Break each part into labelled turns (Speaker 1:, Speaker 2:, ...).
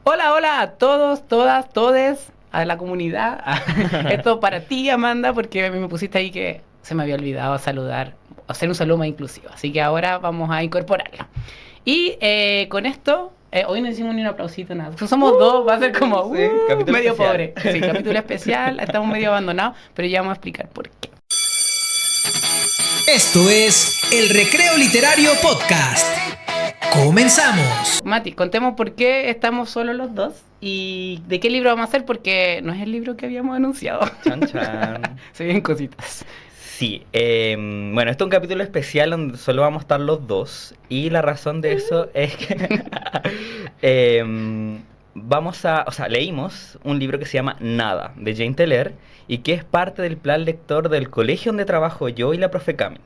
Speaker 1: Hola, hola a todos, todas, todes, a la comunidad. Esto para ti, Amanda, porque me pusiste ahí que se me había olvidado saludar, hacer un saludo más inclusivo. Así que ahora vamos a incorporarlo. Y con esto, hoy no hicimos ni un aplausito, nada. Somos dos, va a ser como
Speaker 2: Sí, capítulo
Speaker 1: medio
Speaker 2: especial.
Speaker 1: pobre. Sí, capítulo especial, estamos medio abandonados, pero ya vamos a explicar por qué.
Speaker 3: Esto es El Recreo Literario Podcast. ¡Comenzamos!
Speaker 1: Mati, contemos por qué estamos solo los dos y de qué libro vamos a hacer, porque no es el libro que habíamos anunciado.
Speaker 2: Chan, chan.
Speaker 1: Se vienen cositas.
Speaker 2: Sí, bueno, esto es un capítulo especial donde solo vamos a estar los dos. Y la razón de eso es que leímos un libro que se llama Nada, de Jane Teller, y que es parte del plan lector del colegio donde trabajo yo y la profe Cami.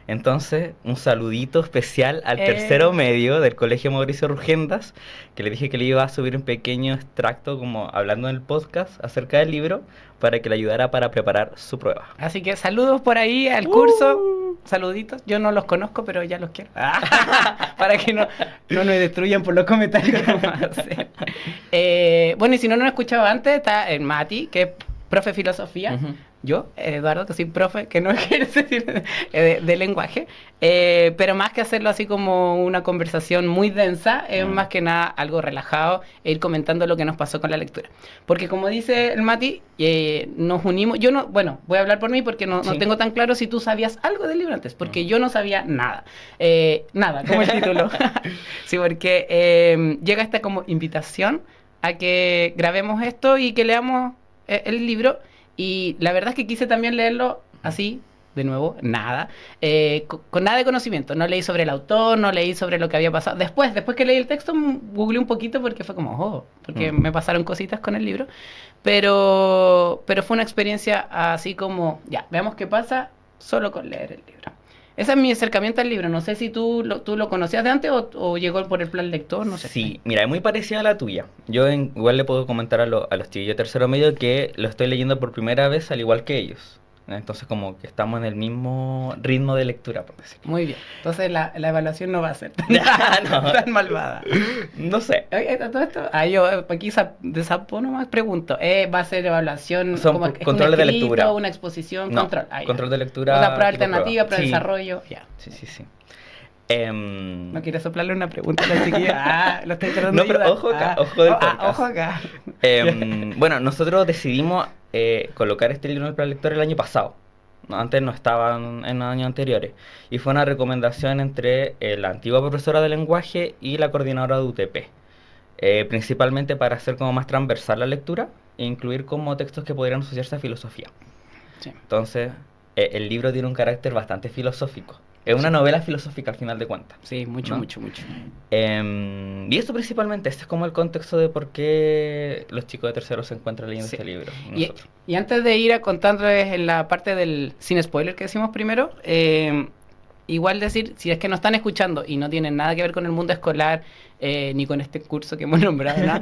Speaker 2: Entonces, un saludito especial al tercero medio del Colegio Mauricio Rugendas, que le dije que le iba a subir un pequeño extracto como hablando en el podcast acerca del libro para que le ayudara para preparar su prueba.
Speaker 1: Así que saludos por ahí al curso. Saluditos. Yo no los conozco, pero ya los quiero. Para que no me destruyan por los comentarios que vamos a hacer. Bueno, y si no nos escuchaba antes, está el Mati, que es profe de filosofía.
Speaker 2: Ujú.
Speaker 1: Yo, Eduardo, que soy profe, que no ejerce de lenguaje, pero más que hacerlo así como una conversación muy densa, es más que nada algo relajado e ir comentando lo que nos pasó con la lectura. Porque como dice el Mati, nos unimos, yo no, bueno, voy a hablar por mí porque no
Speaker 2: Sí.
Speaker 1: tengo tan claro si tú sabías algo del libro antes, porque yo no sabía nada, nada, como el título. Sí, porque llega esta como invitación a que grabemos esto y que leamos el libro. Y la verdad es que quise también leerlo así, de nuevo, nada, con nada de conocimiento. No leí sobre el autor, no leí sobre lo que había pasado. Después que leí el texto, googleé un poquito porque fue como, porque me pasaron cositas con el libro. Pero fue una experiencia así como, ya, veamos qué pasa solo con leer el libro. Ese es mi acercamiento al libro. No sé si tú lo conocías de antes o llegó por el plan lector, no sé.
Speaker 2: Sí, mira, es muy parecida a la tuya. Igual le puedo comentar a los chiquillos de tercero medio que lo estoy leyendo por primera vez al igual que ellos. Entonces como que estamos en el mismo ritmo de lectura, por decirlo.
Speaker 1: Muy bien. Entonces la evaluación no va a ser
Speaker 2: No.
Speaker 1: tan malvada.
Speaker 2: No sé.
Speaker 1: Oye, todo esto, yo aquí de sapo nomás pregunto, ¿va a ser evaluación
Speaker 2: Son
Speaker 1: como es un
Speaker 2: controles de
Speaker 1: escrito,
Speaker 2: lectura.
Speaker 1: una exposición,
Speaker 2: No,
Speaker 1: control? Ya.
Speaker 2: control de lectura.
Speaker 1: O sea, prueba
Speaker 2: tipo
Speaker 1: alternativa, prueba de
Speaker 2: Sí.
Speaker 1: desarrollo, ya.
Speaker 2: Sí.
Speaker 1: No quieres soplarle una pregunta a la chiquilla. Lo estoy tratando
Speaker 2: No,
Speaker 1: de
Speaker 2: pero
Speaker 1: ayudar.
Speaker 2: ojo acá, ojo del podcast.
Speaker 1: Ojo acá.
Speaker 2: Bueno, nosotros decidimos colocar este libro en el plan lector el año pasado. No, antes no estaban en años anteriores. Y fue una recomendación entre la antigua profesora de lenguaje y la coordinadora de UTP. Principalmente para hacer como más transversal la lectura e incluir como textos que pudieran asociarse a filosofía.
Speaker 1: Sí.
Speaker 2: Entonces, el libro tiene un carácter bastante filosófico. Es una
Speaker 1: Sí.
Speaker 2: novela filosófica al final de cuentas.
Speaker 1: Sí, mucho,
Speaker 2: ¿no?
Speaker 1: mucho.
Speaker 2: Y eso principalmente, este es como el contexto de por qué los chicos de tercero se encuentran leyendo
Speaker 1: Sí.
Speaker 2: este libro. Y
Speaker 1: Y,
Speaker 2: nosotros.
Speaker 1: y antes de ir a contándoles en la parte del sin spoiler que decimos primero, igual decir, si es que nos están escuchando y no tienen nada que ver con el mundo escolar, ni con este curso que hemos nombrado, ¿no?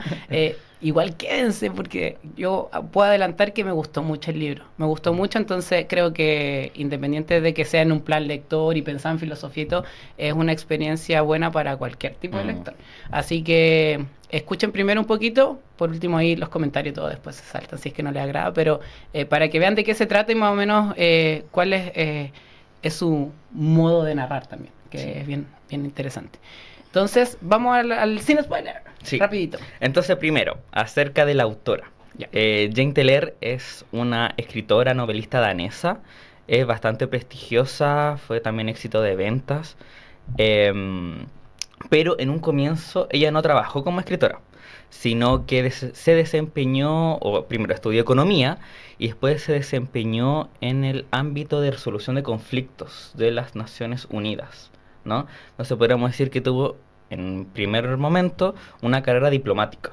Speaker 1: Igual quédense, porque yo puedo adelantar que me gustó mucho el libro. Me gustó mucho, entonces creo que independiente de que sea en un plan lector y pensar en filosofía y todo, es una experiencia buena para cualquier tipo de lector. Así que escuchen primero un poquito, por último ahí los comentarios y todo después se saltan si es que no les agrada, pero para que vean de qué se trata y más o menos cuál es su modo de narrar también, que
Speaker 2: Sí.
Speaker 1: es bien interesante. Entonces, vamos al sin spoiler.
Speaker 2: Sí.
Speaker 1: Rapidito.
Speaker 2: Entonces, primero, acerca de la autora.
Speaker 1: Ya.
Speaker 2: Jane Teller es una escritora, novelista danesa. Es bastante prestigiosa, fue también éxito de ventas. Pero en un comienzo ella no trabajó como escritora, sino que se desempeñó, o primero estudió economía, y después se desempeñó en el ámbito de resolución de conflictos de las Naciones Unidas, ¿no? Entonces podríamos decir que tuvo en primer momento una carrera diplomática,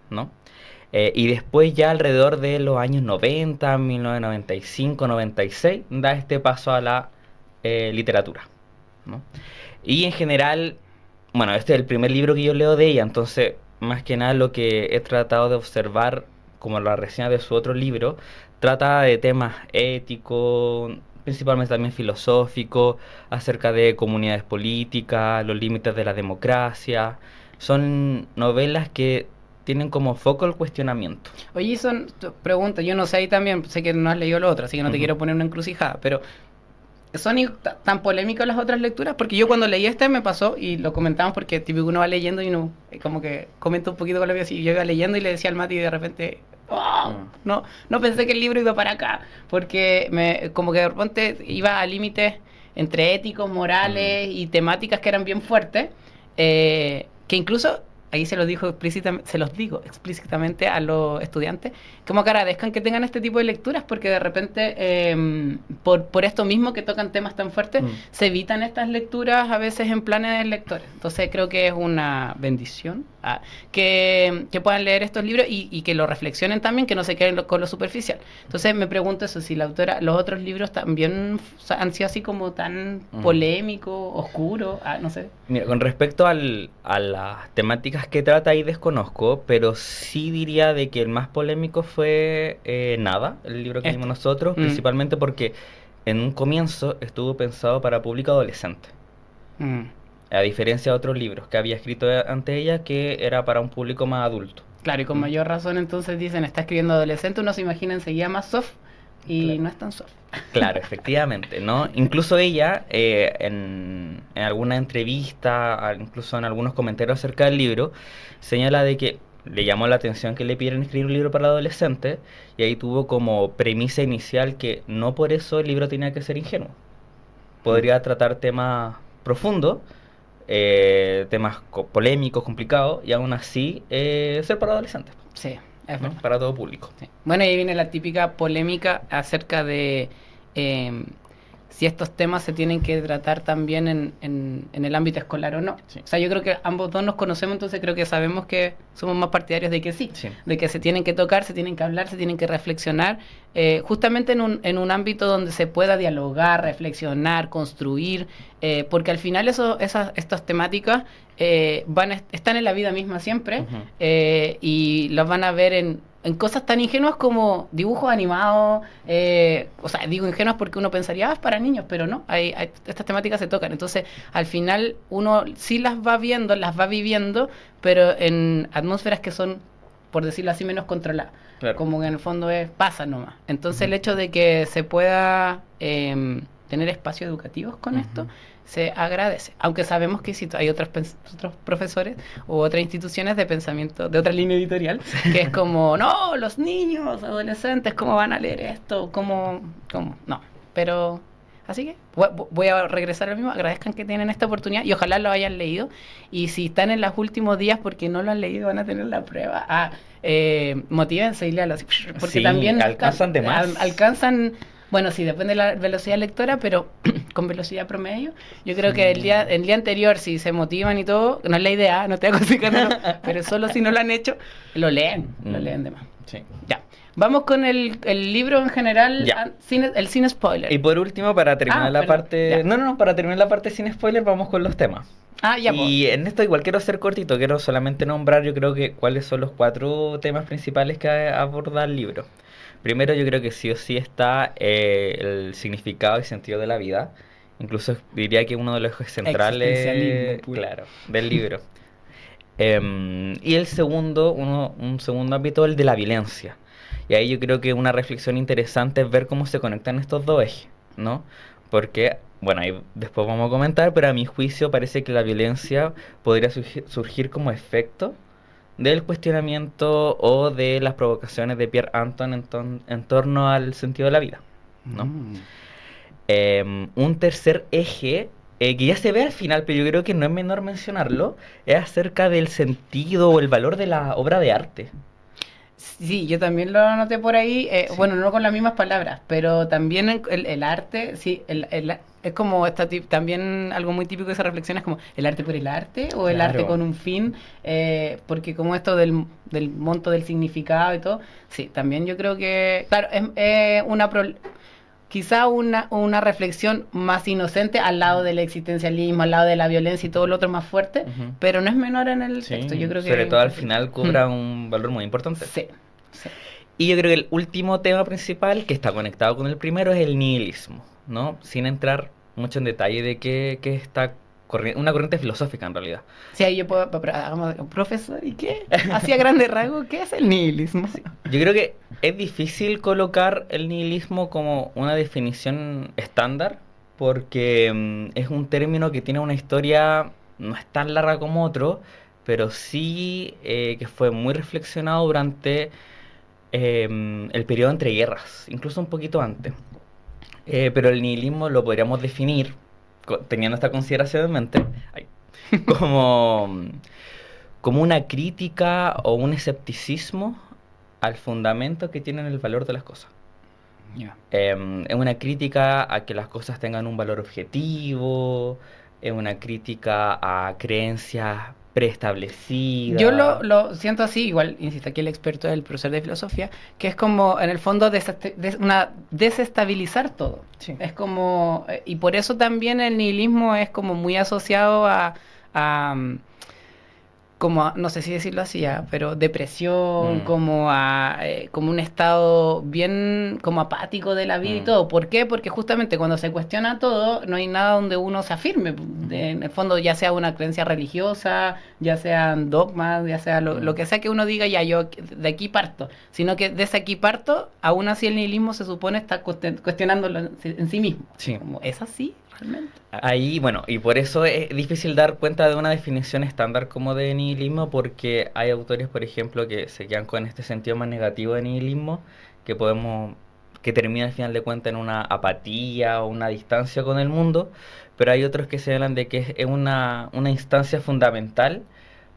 Speaker 2: ¿no? Y después ya alrededor de los años 90, 1995, 96, da este paso a la literatura, ¿no? Y en general, bueno, este es el primer libro que yo leo de ella, entonces más que nada lo que he tratado de observar, como la reseña de su otro libro, trata de temas éticos, principalmente también filosóficos, acerca de comunidades políticas, los límites de la democracia. Son novelas que tienen como foco el cuestionamiento.
Speaker 1: Oye, son preguntas, yo no sé, ahí también sé que no has leído lo otro, así que no te quiero poner una encrucijada, pero ¿son tan polémicas las otras lecturas? Porque yo cuando leí este me pasó, y lo comentamos porque típico uno va leyendo y uno como que comenta un poquito con la vida, así yo iba leyendo y le decía al Mati y de repente, ¡oh! No pensé que el libro iba para acá, porque como que de repente iba a límites entre éticos, morales y temáticas que eran bien fuertes, que incluso ahí se los digo explícitamente a los estudiantes, como que agradezcan que tengan este tipo de lecturas, porque de repente, por esto mismo que tocan temas tan fuertes, se evitan estas lecturas a veces en planes de lectores. Entonces creo que es una bendición que puedan leer estos libros y que lo reflexionen también, que no se queden con lo superficial. Entonces me pregunto eso, si la autora, los otros libros también han sido así como tan polémicos, oscuros, no sé.
Speaker 2: Mira, con respecto a las temáticas que trata ahí desconozco, pero sí diría de que el más polémico fue Nada, el libro que leímos nosotros, principalmente porque en un comienzo estuvo pensado para público adolescente. A diferencia de otros libros que había escrito ante ella, que era para un público más adulto.
Speaker 1: Claro, y con mayor razón entonces dicen, está escribiendo adolescente, uno se imagina enseguida más soft, y claro, no es tan soft.
Speaker 2: Claro, efectivamente, ¿no? Incluso ella, en alguna entrevista, incluso en algunos comentarios acerca del libro, señala de que le llamó la atención que le pidieran escribir un libro para adolescentes, y ahí tuvo como premisa inicial que no por eso el libro tenía que ser ingenuo. Podría tratar temas profundos, temas polémicos, complicados, y aún así ser para adolescentes.
Speaker 1: Sí, es
Speaker 2: ¿no?
Speaker 1: verdad.
Speaker 2: Para todo público.
Speaker 1: Sí. Bueno, y ahí viene la típica polémica acerca de si estos temas se tienen que tratar también en el ámbito escolar o no. Sí. O sea, yo creo que ambos dos nos conocemos, entonces creo que sabemos que somos más partidarios de que sí, de que se tienen que tocar, se tienen que hablar, se tienen que reflexionar, justamente en un ámbito donde se pueda dialogar, reflexionar, construir, porque al final estas temáticas están en la vida misma siempre, y las van a ver en cosas tan ingenuas como dibujos animados, o sea, digo ingenuas porque uno pensaría, es para niños, pero no, estas temáticas se tocan. Entonces, al final, uno sí las va viendo, las va viviendo, pero en atmósferas que son, por decirlo así, menos controladas. Claro. Como que en el fondo pasa nomás. Entonces, el hecho de que se pueda tener espacios educativos con esto, se agradece, aunque sabemos que si hay otros profesores u otras instituciones de pensamiento, de otra línea editorial, que es como, no, los niños, adolescentes, ¿cómo van a leer esto? ¿Cómo? No, pero así que voy a regresar al mismo, agradezcan que tienen esta oportunidad y ojalá lo hayan leído, y si están en los últimos días porque no lo han leído, van a tener la prueba, motívense y léalo, porque
Speaker 2: sí,
Speaker 1: también
Speaker 2: alcanzan de más.
Speaker 1: Alcanzan. Bueno, sí, depende de la velocidad lectora, pero con velocidad promedio. Yo creo que el día anterior, si se motivan y todo, no es la idea, no estoy aconsejando, pero solo si no lo han hecho, lo leen de más.
Speaker 2: Sí.
Speaker 1: Ya. Vamos con el libro en general, el sin spoiler.
Speaker 2: Y por último, para terminar la parte... para terminar la parte sin spoiler, vamos con los temas. Y en esto igual quiero ser cortito, quiero solamente nombrar, yo creo que cuáles son los 4 temas principales que aborda el libro. Primero, yo creo que sí o sí está el significado y sentido de la vida. Incluso diría que uno de los ejes centrales, claro, del libro. Y el segundo, un segundo ámbito, el de la violencia. Y ahí yo creo que una reflexión interesante es ver cómo se conectan estos dos ejes, ¿no? Porque, bueno, ahí después vamos a comentar, pero a mi juicio parece que la violencia podría surgir como efecto del cuestionamiento o de las provocaciones de Pierre Anton en torno al sentido de la vida, ¿no? Un tercer eje, que ya se ve al final, pero yo creo que no es menor mencionarlo, es acerca del sentido o el valor de la obra de arte.
Speaker 1: Sí, yo también lo anoté por ahí, bueno, no con las mismas palabras, pero también el arte, sí, es como también algo muy típico de esa reflexión, es como el arte por el arte o el arte con un fin, porque como esto del monto del significado y todo, sí, también yo creo que, claro, es quizá una reflexión más inocente al lado del existencialismo, al lado de la violencia y todo lo otro más fuerte, pero no es menor en el texto. Yo creo que
Speaker 2: sobre todo al final cobra un valor muy importante.
Speaker 1: Sí.
Speaker 2: Y yo creo que el último tema principal, que está conectado con el primero, es el nihilismo, ¿no? Sin entrar mucho en detalle de qué está una corriente filosófica en realidad.
Speaker 1: Sí, ahí yo puedo, pero hagamos, profesor, ¿y qué? Hacía grande rasgo, ¿qué es el nihilismo?
Speaker 2: Yo creo que es difícil colocar el nihilismo como una definición estándar porque es un término que tiene una historia no es tan larga como otro, pero sí que fue muy reflexionado durante el periodo entre guerras, incluso un poquito antes. Pero el nihilismo lo podríamos definir, teniendo esta consideración en mente, ay, como, como una crítica o un escepticismo al fundamento que tienen el valor de las cosas.
Speaker 1: Ya.
Speaker 2: Es una crítica a que las cosas tengan un valor objetivo, es una crítica a creencias preestablecidas.
Speaker 1: Yo lo siento así, igual, insisto, aquí el experto es el profesor de filosofía, que es como, en el fondo, desestabilizar todo.
Speaker 2: Sí.
Speaker 1: Es como, y por eso también el nihilismo es como muy asociado a, como, no sé si decirlo así ya, pero depresión, como como un estado bien como apático de la vida y todo. ¿Por qué? Porque justamente cuando se cuestiona todo, no hay nada donde uno se afirme. En el fondo, ya sea una creencia religiosa, ya sean dogmas, ya sea lo que sea que uno diga, ya yo de aquí parto. Sino que desde aquí parto, aún así el nihilismo se supone está cuestionándolo en sí mismo.
Speaker 2: Sí.
Speaker 1: Como, ¿es así realmente?
Speaker 2: Ahí, bueno, y por eso es difícil dar cuenta de una definición estándar como de nihilismo, porque hay autores, por ejemplo, que se quedan con este sentido más negativo de nihilismo, que termina al final de cuentas en una apatía o una distancia con el mundo, pero hay otros que señalan de que es una instancia fundamental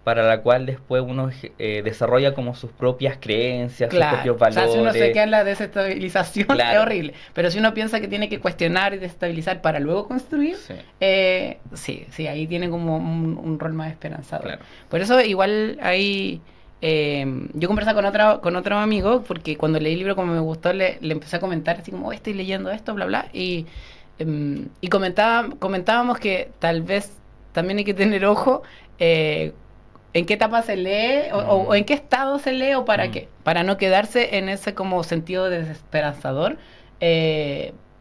Speaker 2: para la cual después uno desarrolla como sus propias creencias, sus propios valores.
Speaker 1: O sea, si uno se queda en la desestabilización,
Speaker 2: Claro.
Speaker 1: es horrible. Pero si uno piensa que tiene que cuestionar y desestabilizar para luego construir, sí, ahí tiene como un rol más esperanzador.
Speaker 2: Claro.
Speaker 1: Por eso igual ahí... yo conversaba con otro amigo, porque cuando leí el libro como me gustó, le empecé a comentar así como, estoy leyendo esto, bla, bla, y comentábamos que tal vez también hay que tener ojo en qué etapa se lee o en qué estado se lee o para qué, para no quedarse en ese como sentido desesperanzador,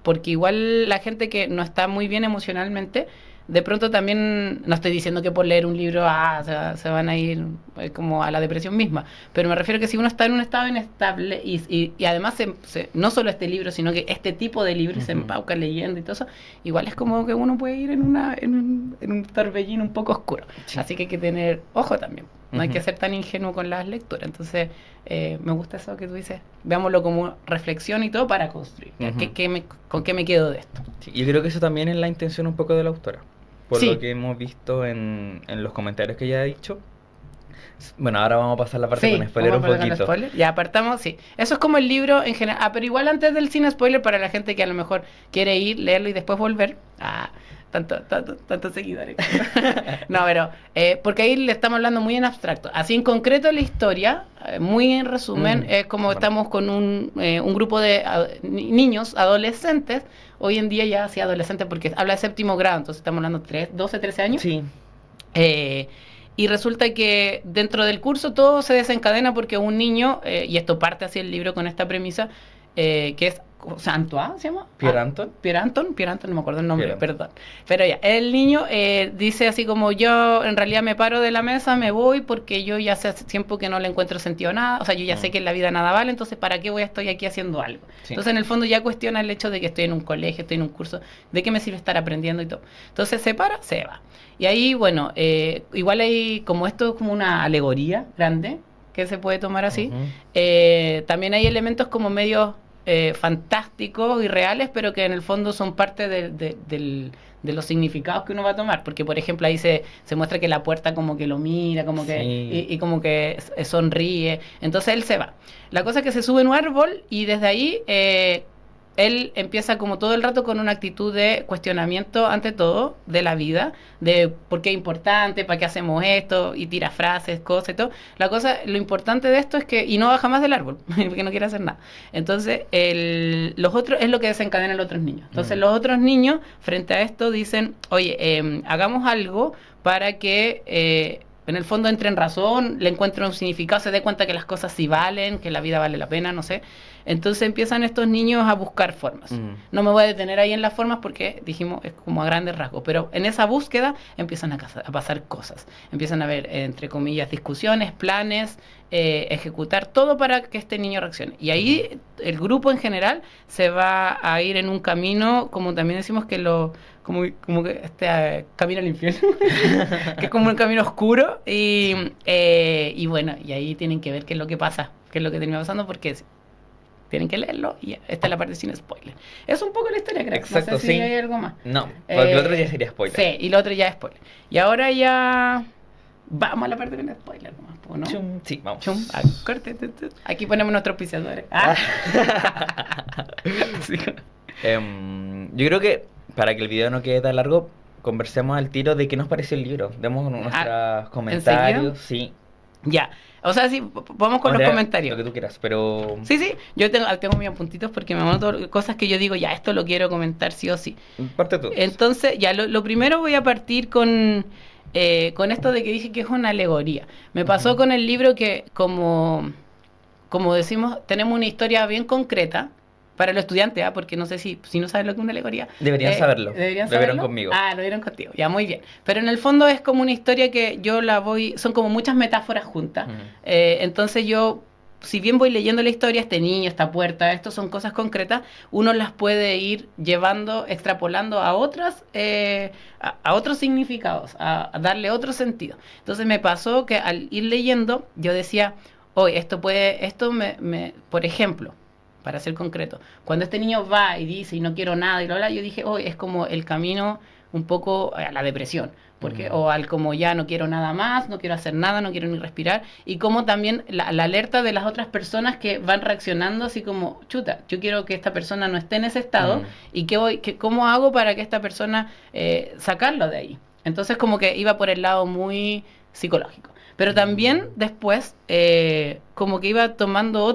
Speaker 1: porque igual la gente que no está muy bien emocionalmente, de pronto también, no estoy diciendo que por leer un libro se van a ir como a la depresión misma, pero me refiero que si uno está en un estado inestable y además no solo este libro, sino que este tipo de libros se empauca leyendo y todo eso, igual es como que uno puede ir en un torbellino un poco oscuro. Sí. Así que hay que tener ojo también. No hay que ser tan ingenuo con las lecturas. Entonces, me gusta eso que tú dices. Veámoslo como reflexión y todo para construir. ¿Con qué me quedo de esto?
Speaker 2: Sí, yo creo que eso también es la intención un poco de la autora. Por
Speaker 1: Sí.
Speaker 2: lo que hemos visto en los comentarios que ella ha dicho. Bueno, ahora vamos a pasar la parte con spoiler un poquito.
Speaker 1: Spoiler. Ya apartamos, sí. Eso es como el libro en general. Pero igual antes del sin spoiler, para la gente que a lo mejor quiere ir, leerlo y después volver. Tantos seguidores. No, pero porque ahí le estamos hablando muy en abstracto. Así en concreto la historia, muy en resumen, es como estamos con un grupo de niños, adolescentes. Hoy en día ya sí adolescentes porque habla de séptimo grado, entonces estamos hablando de 12, 13 años.
Speaker 2: Sí.
Speaker 1: Y resulta que dentro del curso todo se desencadena porque un niño, y esto parte así el libro con esta premisa, que es, o sea, Antoine, ¿se llama?
Speaker 2: Pierre Anton,
Speaker 1: no me acuerdo el nombre, perdón. Pero ya, el niño dice así como, yo en realidad me paro de la mesa, me voy porque yo ya hace tiempo que no le encuentro sentido a nada, o sea, yo ya sé que en la vida nada vale, entonces ¿para qué estoy aquí haciendo algo? Sí. Entonces en el fondo ya cuestiona el hecho de que estoy en un colegio, estoy en un curso, ¿de qué me sirve estar aprendiendo y todo? Entonces se para, se va. Y ahí, bueno, igual hay como esto es como una alegoría grande que se puede tomar así. También hay elementos como medios fantásticos y reales, pero que en el fondo son parte de los significados que uno va a tomar, porque por ejemplo ahí se muestra que la puerta como que lo mira, como que y como que sonríe, entonces él se va. La cosa es que se sube en un árbol y desde ahí él empieza como todo el rato con una actitud de cuestionamiento ante todo de la vida, de por qué es importante, para qué hacemos esto, y tira frases, cosas y todo. Lo importante de esto es que, y no baja más del árbol, porque no quiere hacer nada. Entonces, los otros, es lo que desencadena a los otros niños. Entonces, los otros niños, frente a esto, dicen, oye, hagamos algo para que en el fondo entre en razón, le encuentre un significado, se dé cuenta que las cosas sí valen, que la vida vale la pena, no sé. Entonces empiezan estos niños a buscar formas. No me voy a detener ahí en las formas porque dijimos es como a grandes rasgos, pero en esa búsqueda empiezan a pasar cosas. Empiezan a haber, entre comillas, discusiones, planes, ejecutar todo para que este niño reaccione. Y ahí el grupo en general se va a ir en un camino, como también decimos que como que este camino al infierno, que es como un camino oscuro, y bueno, y ahí tienen que ver qué es lo que pasa, qué es lo que termina pasando, porque tienen que leerlo, y esta es la parte sin spoiler. Es un poco la historia, creo.
Speaker 2: Exacto,
Speaker 1: no sé si hay algo más.
Speaker 2: No, porque el otro ya sería spoiler.
Speaker 1: Sí, y lo otro ya es spoiler. Y ahora ya vamos a la parte con spoiler, ¿no?
Speaker 2: Chum, sí, vamos.
Speaker 1: Chum, corte. Aquí ponemos nuestros auspiciadores. Sí.
Speaker 2: Yo creo que para que el video no quede tan largo, conversemos al tiro de qué nos pareció el libro. Demos nuestros comentarios, sí.
Speaker 1: Ya, o sea, sí, vamos con los comentarios.
Speaker 2: Lo que tú quieras, pero...
Speaker 1: Sí, yo tengo mis apuntitos porque me anoto cosas que yo digo, ya, esto lo quiero comentar sí o sí.
Speaker 2: Parte tú.
Speaker 1: Entonces, ya, lo primero voy a partir con esto de que dije que es una alegoría. Me pasó con el libro que, como decimos, tenemos una historia bien concreta para los estudiantes, porque no sé si no saben lo que es una alegoría.
Speaker 2: Deberían saberlo.
Speaker 1: ¿Deberían
Speaker 2: Lo
Speaker 1: saberlo?
Speaker 2: vieron conmigo.
Speaker 1: Lo vieron contigo. Ya, muy bien. Pero en el fondo es como una historia que son como muchas metáforas juntas. Entonces yo, si bien voy leyendo la historia, este niño, esta puerta, esto son cosas concretas, uno las puede ir llevando, extrapolando a otras, a otros significados, a darle otro sentido. Entonces me pasó que al ir leyendo, yo decía, por ejemplo, para ser concreto, cuando este niño va y dice y no quiero nada y lo habla, yo dije, es como el camino un poco a la depresión, porque o al como ya no quiero nada más, no quiero hacer nada, no quiero ni respirar, y como también la alerta de las otras personas que van reaccionando así como, chuta, yo quiero que esta persona no esté en ese estado, y ¿cómo hago para que esta persona sacarlo de ahí? Entonces como que iba por el lado muy psicológico. Pero también después, como que iba tomando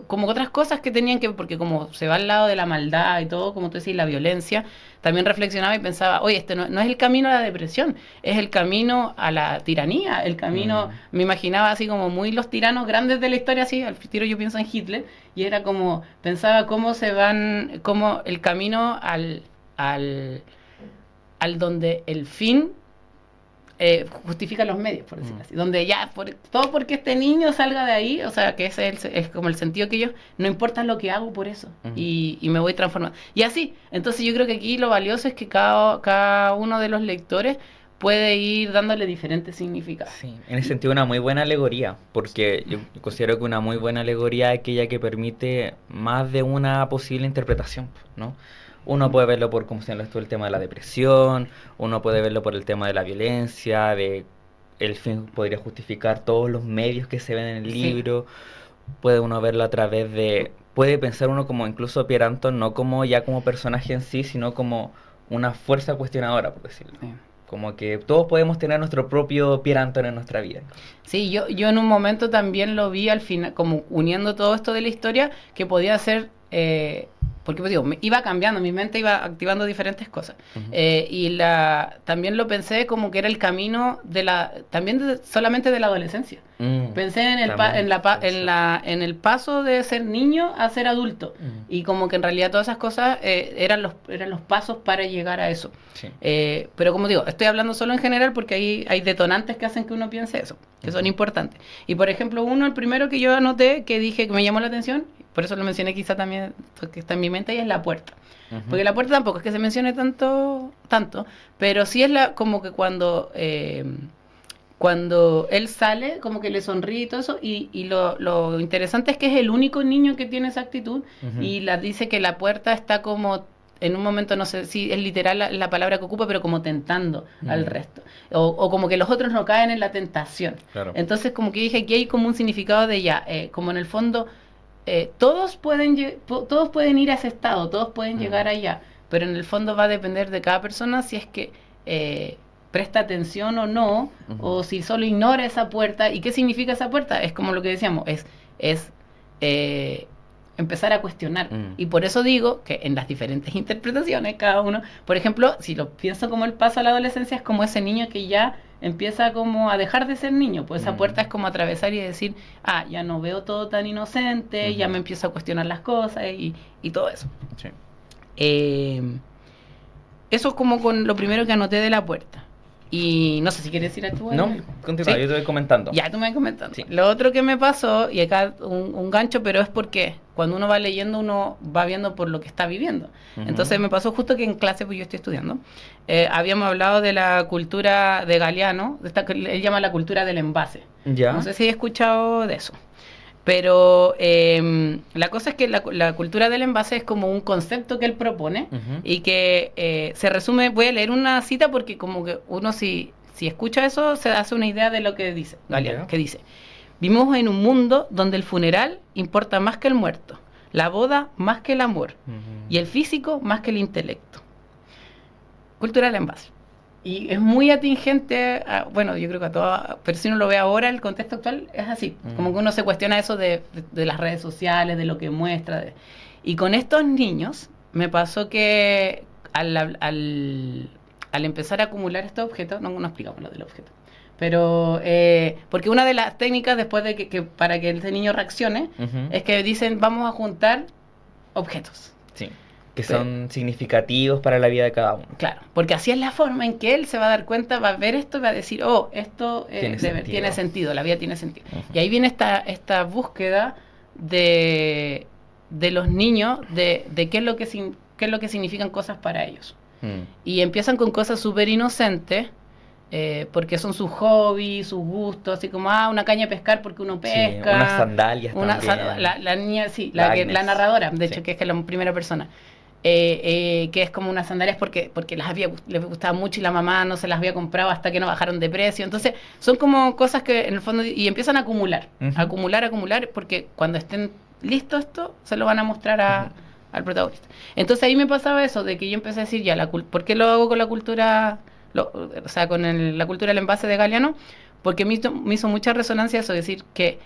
Speaker 1: como otras cosas que tenían que, porque como se va al lado de la maldad y todo, como tú decís, la violencia, también reflexionaba y pensaba, oye, este no es el camino a la depresión, es el camino a la tiranía, el camino, me imaginaba así como muy los tiranos grandes de la historia, así, al tiro yo pienso en Hitler, y era como, pensaba cómo el camino al donde el fin justifica los medios, por decirlo así, donde ya, todo porque este niño salga de ahí, o sea, que ese es como el sentido que ellos, no importa lo que hago por eso, y me voy transformando. Y así, entonces yo creo que aquí lo valioso es que cada uno de los lectores puede ir dándole diferentes significados.
Speaker 2: Sí, en ese sentido una muy buena alegoría, porque yo considero que una muy buena alegoría es aquella que permite más de una posible interpretación, ¿no? Uno puede verlo por, como señalas tú, el tema de la depresión, uno puede verlo por el tema de la violencia, el fin podría justificar todos los medios que se ven en el libro, puede uno verlo a través puede pensar uno como incluso Pierre Anton, no como ya como personaje en sí, sino como una fuerza cuestionadora, por decirlo. Sí. Como que todos podemos tener nuestro propio Pierre Anton en nuestra vida.
Speaker 1: Sí, yo en un momento también lo vi al final, como uniendo todo esto de la historia, que podía ser... porque pues digo, iba cambiando, mi mente iba activando diferentes cosas. Y también lo pensé como que era el camino solamente de la adolescencia. Pensé en el paso de ser niño a ser adulto. Y como que en realidad todas esas cosas eran los pasos para llegar a eso. Sí. Pero como digo, estoy hablando solo en general porque ahí hay detonantes que hacen que uno piense eso, que son importantes. Y por ejemplo, el primero que yo anoté, que dije que me llamó la atención, por eso lo mencioné quizá también, que está en mi mente, y es la puerta. Porque la puerta tampoco es que se mencione tanto, pero sí es como que cuando él sale, como que le sonríe y todo eso, y lo interesante es que es el único niño que tiene esa actitud, y dice que la puerta está como, en un momento, no sé si es literal la palabra que ocupa, pero como tentando al resto, o como que los otros no caen en la tentación. Claro. Entonces como que dije, aquí hay como un significado de como en el fondo... todos pueden ir a ese estado, todos pueden llegar allá, pero en el fondo va a depender de cada persona si es que presta atención o no, o si solo ignora esa puerta. ¿Y qué significa esa puerta? Es como lo que decíamos, es empezar a cuestionar. Y por eso digo que en las diferentes interpretaciones, cada uno, por ejemplo, si lo pienso como el paso a la adolescencia, es como ese niño que ya empieza como a dejar de ser niño, pues esa puerta es como atravesar y decir, ya no veo todo tan inocente, ya me empiezo a cuestionar las cosas y todo eso.
Speaker 2: Sí.
Speaker 1: Eso es como con lo primero que anoté de la puerta. Y no sé si quieres decir tú.
Speaker 2: No, continúa,
Speaker 1: ¿Sí?
Speaker 2: yo te voy comentando.
Speaker 1: Ya, tú me vas comentando.
Speaker 2: Sí.
Speaker 1: Lo otro que me pasó, y acá un gancho, pero es porque cuando uno va leyendo, uno va viendo por lo que está viviendo. Entonces me pasó justo que en clase, pues yo estoy estudiando, habíamos hablado de la cultura de Galeano, él llama la cultura del envase.
Speaker 2: Ya.
Speaker 1: No sé si he escuchado de eso. Pero la cosa es que la cultura del envase es como un concepto que él propone y que se resume, voy a leer una cita porque como que uno si escucha eso se hace una idea de lo que dice Galeano, que dice: vivimos en un mundo donde el funeral importa más que el muerto, la boda más que el amor y el físico más que el intelecto. Cultura del envase. Y es muy atingente, bueno, yo creo que a toda, pero si uno lo ve ahora, el contexto actual es así. Como que uno se cuestiona eso de las redes sociales, de lo que muestra. Y con estos niños me pasó que al empezar a acumular estos objetos, no explicamos lo del objeto, pero porque una de las técnicas después de que para que ese niño reaccione es que dicen, vamos a juntar objetos.
Speaker 2: Sí. Que son significativos para la vida de cada uno.
Speaker 1: Claro, porque así es la forma en que él se va a dar cuenta, va a ver esto y va a decir, esto tiene sentido, la vida tiene sentido. Y ahí viene esta búsqueda de los niños, de qué es lo que significan cosas para ellos. Y empiezan con cosas súper inocentes, porque son sus hobbies, sus gustos, así como, una caña de pescar porque uno pesca.
Speaker 2: Sí, unas sandalias también.
Speaker 1: La niña, sí, la narradora, de hecho, que es la primera persona. Que es como unas sandalias porque les gustaba mucho y la mamá no se las había comprado hasta que no bajaron de precio. Entonces son como cosas que en el fondo y empiezan a acumular, acumular, porque cuando estén listos esto se lo van a mostrar al protagonista. Entonces ahí me pasaba eso de que yo empecé a decir ¿por qué lo hago con la cultura, la cultura del envase de Galeano? Porque me hizo mucha resonancia eso, decir que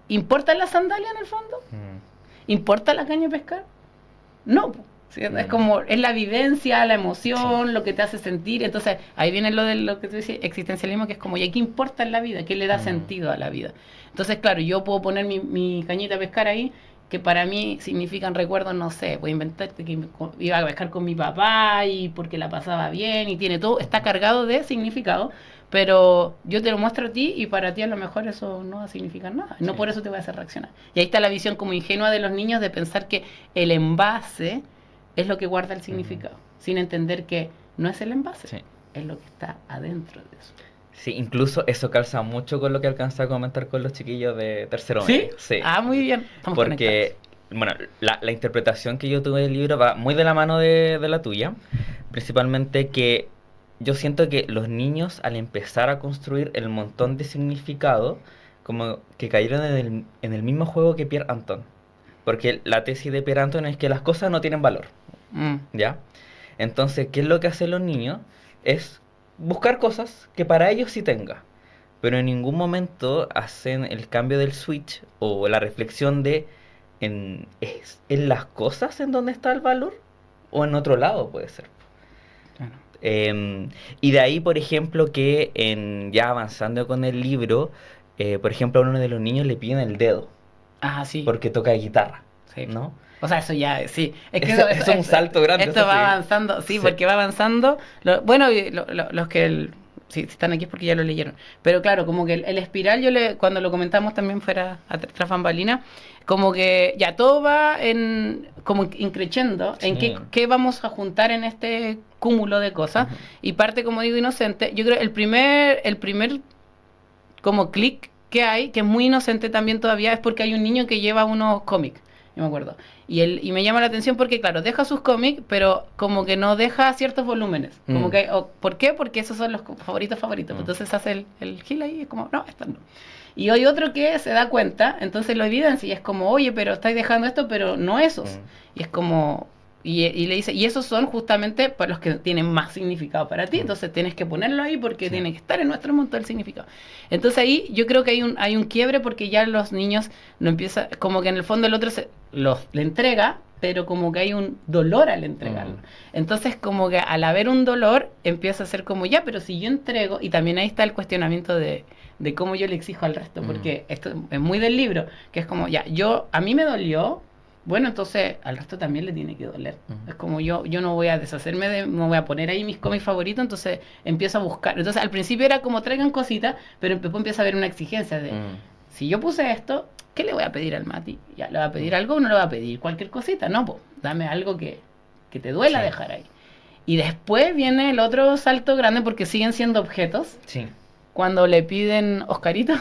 Speaker 1: ¿importa la sandalia en el fondo? ¿Importa la caña de pescar? No, ¿sí? Es como, es la vivencia, la emoción, lo que te hace sentir. Entonces, ahí viene lo que tú dices, existencialismo, que es como, ¿y qué importa en la vida? ¿Qué le da sentido a la vida? Entonces, claro, yo puedo poner mi cañita a pescar ahí, que para mí significan recuerdos, no sé, voy a inventar que iba a pescar con mi papá y porque la pasaba bien y tiene todo, está cargado de significado, pero yo te lo muestro a ti y para ti a lo mejor eso no va a significar nada, no por eso te voy a hacer reaccionar. Y ahí está la visión como ingenua de los niños de pensar que el envase es lo que guarda el significado, sin entender que no es el envase, es lo que está adentro de eso.
Speaker 2: Sí, incluso eso calza mucho con lo que alcanza a comentar con los chiquillos de tercero medio.
Speaker 1: ¿Sí? Muy bien. Estamos
Speaker 2: porque, bueno, la interpretación que yo tuve del libro va muy de la mano de la tuya, principalmente que yo siento que los niños al empezar a construir el montón de significado, como que cayeron en el mismo juego que Pierre Anton. Porque la tesis de Pierre Anton es que las cosas no tienen valor, ¿ya? Entonces, ¿qué es lo que hacen los niños? Es buscar cosas que para ellos sí tenga, pero en ningún momento hacen el cambio del switch o la reflexión de ¿es en las cosas en donde está el valor? ¿O en otro lado puede ser?
Speaker 1: Claro.
Speaker 2: Y de ahí, por ejemplo, que ya avanzando con el libro, por ejemplo, a uno de los niños le piden el dedo.
Speaker 1: Sí.
Speaker 2: Porque toca guitarra,
Speaker 1: sí.
Speaker 2: ¿no?
Speaker 1: O sea, eso ya, sí. Es que
Speaker 2: eso es un salto grande.
Speaker 1: Esto va avanzando, sí, porque va avanzando. Los que si están aquí es porque ya lo leyeron. Pero claro, como que el espiral, cuando lo comentamos también fuera tras bambalinas, como que ya todo va como increciendo en qué vamos a juntar en este cúmulo de cosas. Y parte, como digo, inocente. Yo creo el primer como clic que hay, que es muy inocente también todavía, es porque hay un niño que lleva unos cómics. Yo me acuerdo. Y me llama la atención porque, claro, deja sus cómics, pero como que no deja ciertos volúmenes. Como que, ¿por qué? Porque esos son los favoritos. Entonces hace el gil ahí y es como, no, esto no. Y hay otro que se da cuenta, entonces lo evidencia y es como, oye, pero estáis dejando esto, pero no esos. Y es como... Y le dice, y esos son justamente para los que tienen más significado para ti, entonces tienes que ponerlo ahí porque tiene que estar en nuestro mundo el significado. Entonces ahí yo creo que hay un quiebre porque ya los niños no empiezan, como que en el fondo el otro le entrega, pero como que hay un dolor al entregarlo. Entonces, como que al haber un dolor, empieza a ser como, ya, pero si yo entrego, y también ahí está el cuestionamiento de cómo yo le exijo al resto, porque esto es muy del libro, que es como, ya, a mí me dolió, bueno, entonces al resto también le tiene que doler. Es como yo no voy a deshacerme no voy a poner ahí mis cómics favoritos, entonces empiezo a buscar. Entonces al principio era como traigan cositas, pero después empieza a haber una exigencia de, si yo puse esto, ¿qué le voy a pedir al Mati? ¿Ya le va a pedir algo o no le va a pedir cualquier cosita? No, pues, dame algo que te duela dejar ahí. Y después viene el otro salto grande porque siguen siendo objetos.
Speaker 2: Sí.
Speaker 1: Cuando le piden Oscarito.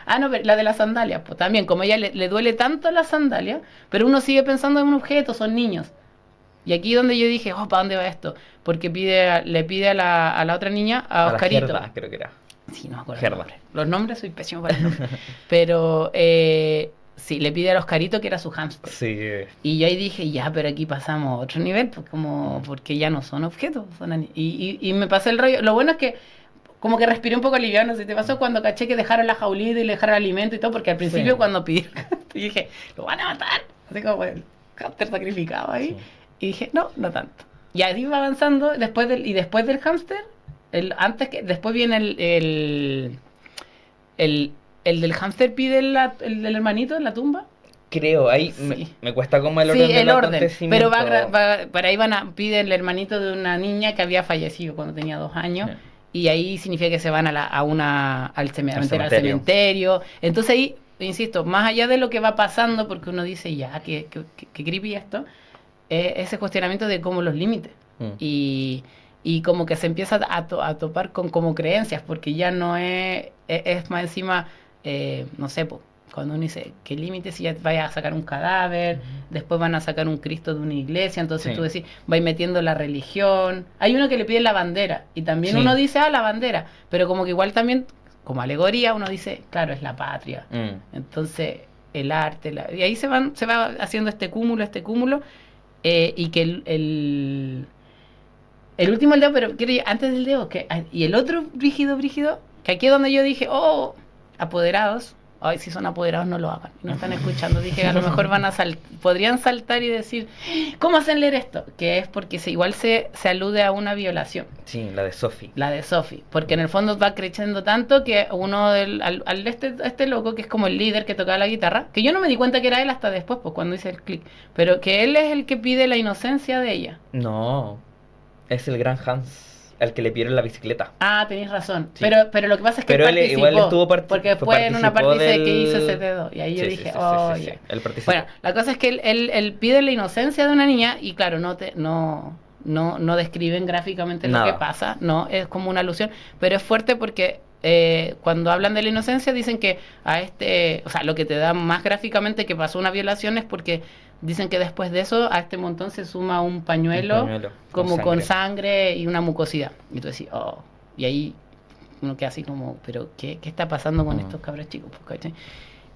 Speaker 1: Ah, no, pero la de las sandalias, pues también, como ella le duele tanto las sandalias, pero uno sigue pensando en un objeto, son niños. Y aquí donde yo dije, ¿para dónde va esto? Porque le pide a la otra niña, a Oscarito.
Speaker 2: La Gerda, creo que era.
Speaker 1: Sí, no me acuerdo.
Speaker 2: Gerda.
Speaker 1: Los nombres soy pésimo para los nombres. Pero sí, le pide a Oscarito que era su hámster.
Speaker 2: Sí.
Speaker 1: Y yo ahí dije, ya, pero aquí pasamos a otro nivel, pues porque ya no son objetos. Y me pasé el rollo. Lo bueno es que como que respiré un poco aliviano. ¿Se te pasó cuando caché que dejaron la jaulita y le dejaron alimento y todo? Porque al principio cuando pidieron, dije, lo van a matar. Así como el hámster sacrificado ahí. Sí. Y dije, no tanto. Y así iba avanzando. Después del hámster, después viene el del hámster pide el del hermanito en la tumba.
Speaker 2: Creo, ahí
Speaker 1: sí.
Speaker 2: me cuesta como el orden del acontecimiento.
Speaker 1: Pero para ahí pide el hermanito de una niña que había fallecido cuando tenía 2 años. Sí. Y ahí significa que se van al cementerio. Entonces ahí, insisto, más allá de lo que va pasando, porque uno dice, ya, que creepy esto, ese cuestionamiento de cómo los límites. Y como que se empieza a topar con como creencias, porque ya no es más encima, no sé, cuando uno dice, ¿qué límites? Si ya vaya a sacar un cadáver, después van a sacar un Cristo de una iglesia, entonces tú decís, vais metiendo la religión. Hay uno que le pide la bandera, y también uno dice, la bandera, pero como que igual también, como alegoría, uno dice, claro, es la patria. Entonces, el arte, y ahí se va haciendo este cúmulo, y que el último dedo, pero antes del dedo, y el otro brígido, que aquí es donde yo dije, apoderados. Ay, si son apoderados no lo hagan, no están escuchando. Dije, a lo mejor podrían saltar y decir, ¿cómo hacen leer esto? Que es porque igual se alude a una violación.
Speaker 2: Sí, la de Sophie.
Speaker 1: Porque en el fondo va creciendo tanto que uno este loco, que es como el líder que tocaba la guitarra, que yo no me di cuenta que era él hasta después, pues cuando hice el clic, pero que él es el que pide la inocencia de ella.
Speaker 2: No, es el gran Hans. Al que le pidieron la bicicleta.
Speaker 1: Ah, tenéis razón. Sí. Pero lo que pasa es que
Speaker 2: él participó, igual estuvo
Speaker 1: porque después en una parte dice que hizo ese dedo. Y ahí yo dije,
Speaker 2: sí. Él participó.
Speaker 1: Bueno, la cosa es que él pide la inocencia de una niña y claro, no describen gráficamente lo que pasa, no, es como una alusión, pero es fuerte porque cuando hablan de la inocencia dicen que o sea, lo que te da más gráficamente que pasó una violación es porque dicen que después de eso a este montón se suma un pañuelo como con sangre y una mucosidad. Y tú decís, y ahí uno queda así como, pero ¿qué está pasando con estos cabros chicos? ¿Cachai?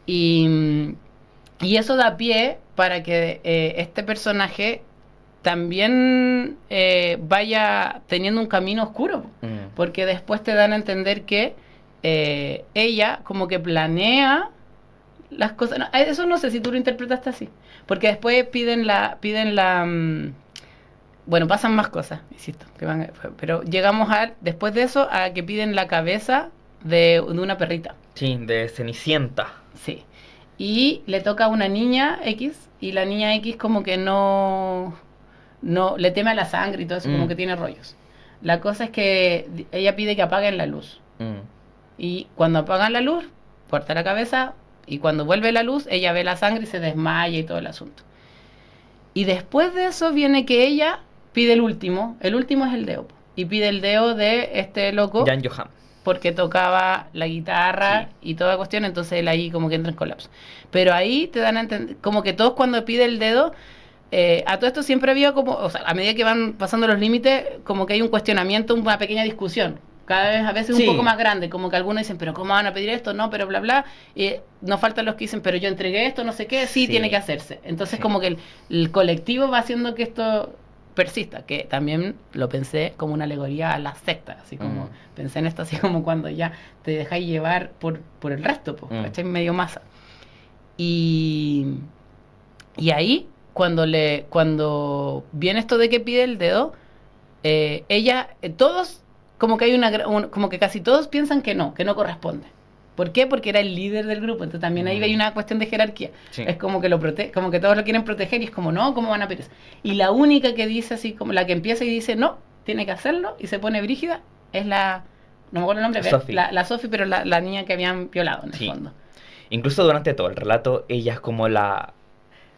Speaker 1: Y eso da pie para que este personaje también vaya teniendo un camino oscuro, porque después te dan a entender que ella como que planea las cosas. No, eso no sé si tú lo interpretaste así, porque después piden la bueno, pasan más cosas, insisto, pero llegamos después de eso a que piden la cabeza de una perrita.
Speaker 2: Sí, de Cenicienta.
Speaker 1: Sí. Y le toca a una niña X, y la niña X como que no le teme a la sangre y todo eso, como que tiene rollos. La cosa es que ella pide que apaguen la luz. Y cuando apagan la luz, corta la cabeza, y cuando vuelve la luz, ella ve la sangre y se desmaya y todo el asunto. Y después de eso viene que ella pide el último es el dedo, y pide el dedo de este loco,
Speaker 2: Jan Johan,
Speaker 1: porque tocaba la guitarra y toda la cuestión, entonces él ahí como que entra en colapso. Pero ahí te dan a entender, como que todos cuando pide el dedo, a todo esto siempre había como, o sea, a medida que van pasando los límites, como que hay un cuestionamiento, una pequeña discusión, cada vez a veces un poco más grande, como que algunos dicen, pero ¿cómo van a pedir esto? No, pero bla, bla, nos faltan los que dicen, pero yo entregué esto, no sé qué, sí. Tiene que hacerse. Entonces como que el colectivo va haciendo que esto persista, que también lo pensé como una alegoría a la secta, así como pensé en esto así como cuando ya te dejáis llevar por el resto, ¿cachai? Medio masa. Y ahí cuando viene esto de que pide el dedo, ella, todos, como que hay como que casi todos piensan que no corresponde. ¿Por qué? Porque era el líder del grupo, entonces también ahí hay una cuestión de jerarquía.
Speaker 2: Sí.
Speaker 1: Es como que como que todos lo quieren proteger y es como, no, ¿cómo van a pedir eso? Y la única que dice así, como la que empieza y dice, no, tiene que hacerlo, y se pone brígida, es no me acuerdo el nombre,
Speaker 2: Sophie.
Speaker 1: la Sophie, pero la niña que habían violado en el
Speaker 2: Sí.
Speaker 1: fondo.
Speaker 2: Incluso durante todo el relato, ella es como la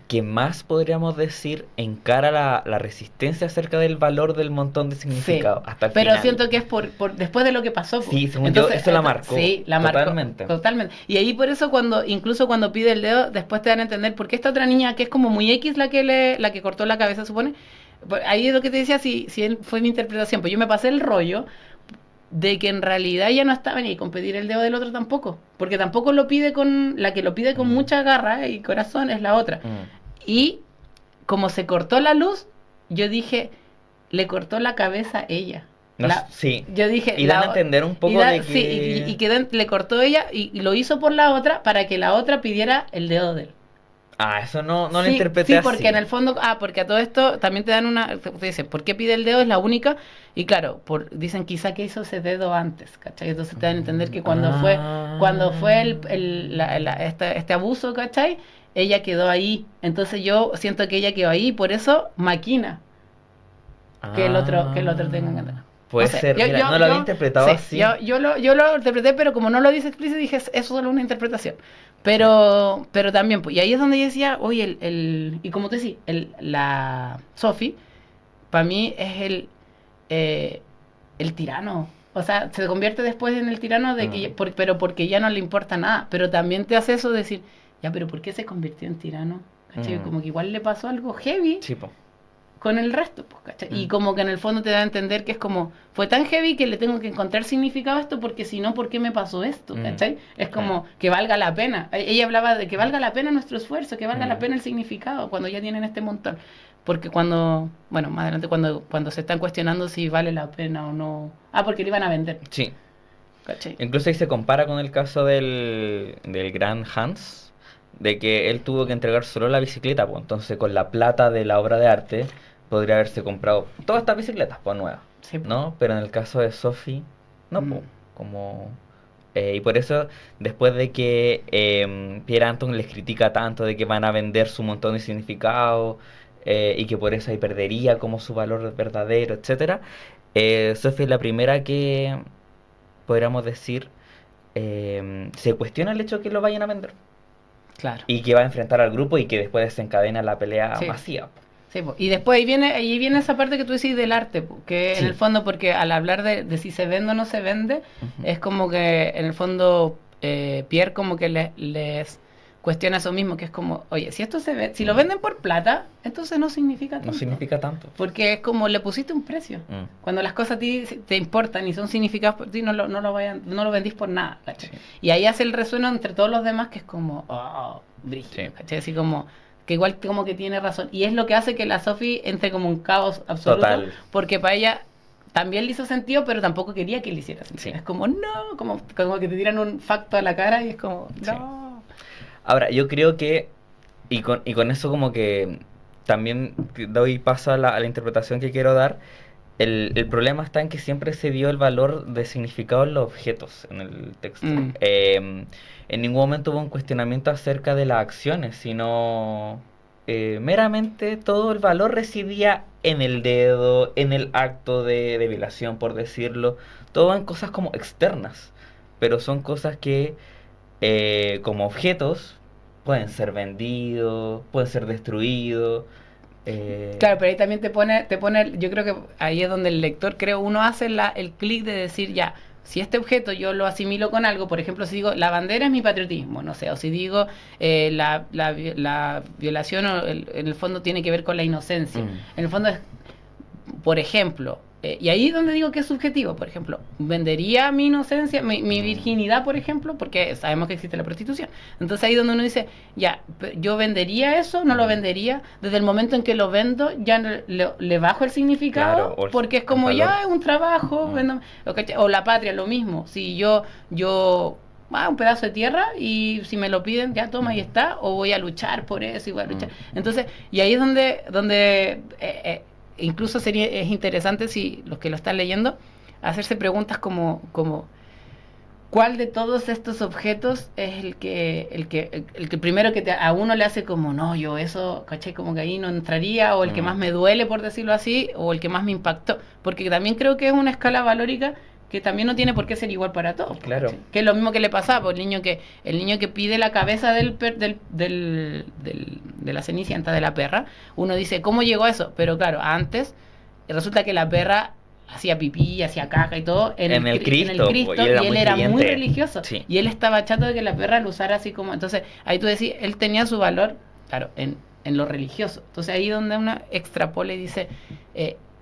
Speaker 2: que más, podríamos decir, encara la resistencia acerca del valor del montón de significado.
Speaker 1: Sí,
Speaker 2: Hasta el
Speaker 1: pero
Speaker 2: final.
Speaker 1: siento que es por después de lo que pasó.
Speaker 2: Sí, según yo, eso la marcó.
Speaker 1: Sí, la marcó.
Speaker 2: Totalmente.
Speaker 1: Totalmente. Y ahí por eso incluso cuando pide el dedo, después te dan a entender por qué esta otra niña, que es como muy X la que cortó la cabeza, supone. Ahí es lo que te decía, si fue mi interpretación. Pues yo me pasé el rollo de que en realidad ella no estaba ni con pedir el dedo del otro tampoco. Porque tampoco lo pide la que lo pide con mucha garra y corazón es la otra. Y como se cortó la luz, yo dije, le cortó la cabeza a ella.
Speaker 2: Sí.
Speaker 1: Yo dije...
Speaker 2: Y dan a entender un poco de que...
Speaker 1: Sí, y que le cortó ella y lo hizo por la otra para que la otra pidiera el dedo de él.
Speaker 2: Ah, eso no lo
Speaker 1: Sí,
Speaker 2: interpreté así.
Speaker 1: Sí, porque en el fondo... porque a todo esto también te dan te dicen, ¿por qué pide el dedo? Es la única. Y claro, dicen quizá que hizo ese dedo antes, ¿cachai? Entonces te dan a entender que cuando fue este abuso, ¿cachai? Ella quedó ahí. Entonces yo siento que ella quedó ahí y por eso maquina que el otro tenga que andar.
Speaker 2: Puede
Speaker 1: No sé,
Speaker 2: ser, mira, no lo había interpretado
Speaker 1: sí,
Speaker 2: así.
Speaker 1: yo lo interpreté, pero como no lo dice explícito, dije, eso es solo una interpretación. Pero también, pues, y ahí es donde yo decía, oye, y como te decía, la Sophie, para mí es el tirano. O sea, se convierte después en el tirano pero porque ya no le importa nada. Pero también te hace eso de decir, ya, pero ¿por qué se convirtió en tirano? ¿Cachai? Como que igual le pasó algo heavy.
Speaker 2: Sí, po.
Speaker 1: Con el resto, pues, ¿cachai? Y como que en el fondo te da a entender que es como, fue tan heavy que le tengo que encontrar significado a esto, porque si no, ¿por qué me pasó esto? ¿Cachai? Es como que valga la pena. Ella hablaba de que valga la pena nuestro esfuerzo, que valga la pena el significado, cuando ya tienen este montón. Porque más adelante cuando se están cuestionando si vale la pena o no. Porque le iban a vender.
Speaker 2: Sí.
Speaker 1: ¿Cachai?
Speaker 2: Incluso ahí se compara con el caso del gran Hans, de que él tuvo que entregar solo la bicicleta, pues entonces con la plata de la obra de arte podría haberse comprado todas estas bicicletas, pues nuevas,
Speaker 1: Sí,
Speaker 2: ¿no? Pero en el caso de Sophie, no, pues, y por eso, después de que Pierre Anton les critica tanto de que van a vender su montón de significado, y que por eso ahí perdería como su valor verdadero, etcétera, Sophie es la primera que, podríamos decir, se cuestiona el hecho de que lo vayan a vender.
Speaker 1: Claro.
Speaker 2: Y que va a enfrentar al grupo y que después desencadena la pelea
Speaker 1: Sí.
Speaker 2: masiva.
Speaker 1: Sí, po. Y después ahí viene esa parte que tú decís del arte, po, que
Speaker 2: Sí.
Speaker 1: en el fondo, porque al hablar de si se vende o no se vende, es como que en el fondo Pierre como que les cuestiona eso mismo, que es como, oye, si esto si lo venden por plata, entonces no significa tanto.
Speaker 2: No significa tanto.
Speaker 1: Porque es como le pusiste un precio. Cuando las cosas a ti te importan y son significadas por ti, no lo vendís por nada, ¿cachai?
Speaker 2: Sí.
Speaker 1: Y ahí hace el resueno entre todos los demás, que es como, brígido,
Speaker 2: Sí.
Speaker 1: ¿cachai? Así como que igual como que tiene razón. Y es lo que hace que la Sophie entre como un caos absoluto.
Speaker 2: Total.
Speaker 1: Porque para ella también le hizo sentido, pero tampoco quería que le hiciera sentido.
Speaker 2: Sí.
Speaker 1: Es como, no, como que te tiran un facto a la cara y es como,
Speaker 2: Sí.
Speaker 1: no.
Speaker 2: Ahora, yo creo que, y con eso como que también doy paso a la interpretación que quiero dar, el problema está en que siempre se dio el valor de significado en los objetos en el texto. En ningún momento hubo un cuestionamiento acerca de las acciones, sino meramente todo el valor residía en el dedo, en el acto de violación, por decirlo, todo en cosas como externas, pero son cosas que como objetos pueden ser vendidos, pueden ser destruidos.
Speaker 1: Claro, pero ahí también te pone, yo creo que ahí es donde el lector, uno hace el clic de decir, ya, si este objeto yo lo asimilo con algo, por ejemplo, si digo, la bandera es mi patriotismo, no sé, o si digo, la violación en el fondo tiene que ver con la inocencia. En el fondo es, por ejemplo, y ahí es donde digo que es subjetivo, por ejemplo, vendería mi inocencia, mi virginidad, por ejemplo, porque sabemos que existe la prostitución. Entonces ahí es donde uno dice, ya, yo vendería eso, no lo vendería, desde el momento en que lo vendo, ya le bajo el significado,
Speaker 2: Claro,
Speaker 1: porque es como,
Speaker 2: el
Speaker 1: ya,
Speaker 2: valor.
Speaker 1: es un trabajo, o la patria, lo mismo, si yo un pedazo de tierra y si me lo piden, ya toma y está, o voy a luchar por eso y voy a luchar. Entonces, y ahí es donde incluso es interesante, si los que lo están leyendo, hacerse preguntas como ¿cuál de todos estos objetos es el que primero que a uno le hace como, no, yo eso, ¿cachai? Como que ahí no entraría, o el que más me duele, por decirlo así, o el que más me impactó? Porque también creo que es una escala valórica que también no tiene por qué ser igual para todos.
Speaker 2: Claro.
Speaker 1: ¿Cachai? Que es lo mismo que le pasaba, pues, el niño que pide la cabeza de la cenicienta, de la perra, uno dice, ¿cómo llegó a eso? Pero claro, antes resulta que la perra hacía pipí, hacía caca y todo en el Cristo, y él era muy religioso,
Speaker 2: sí.
Speaker 1: Y él estaba chato de que la perra lo usara así como, entonces ahí tú decís, él tenía su valor, claro, en lo religioso. Entonces ahí donde uno extrapola y dice,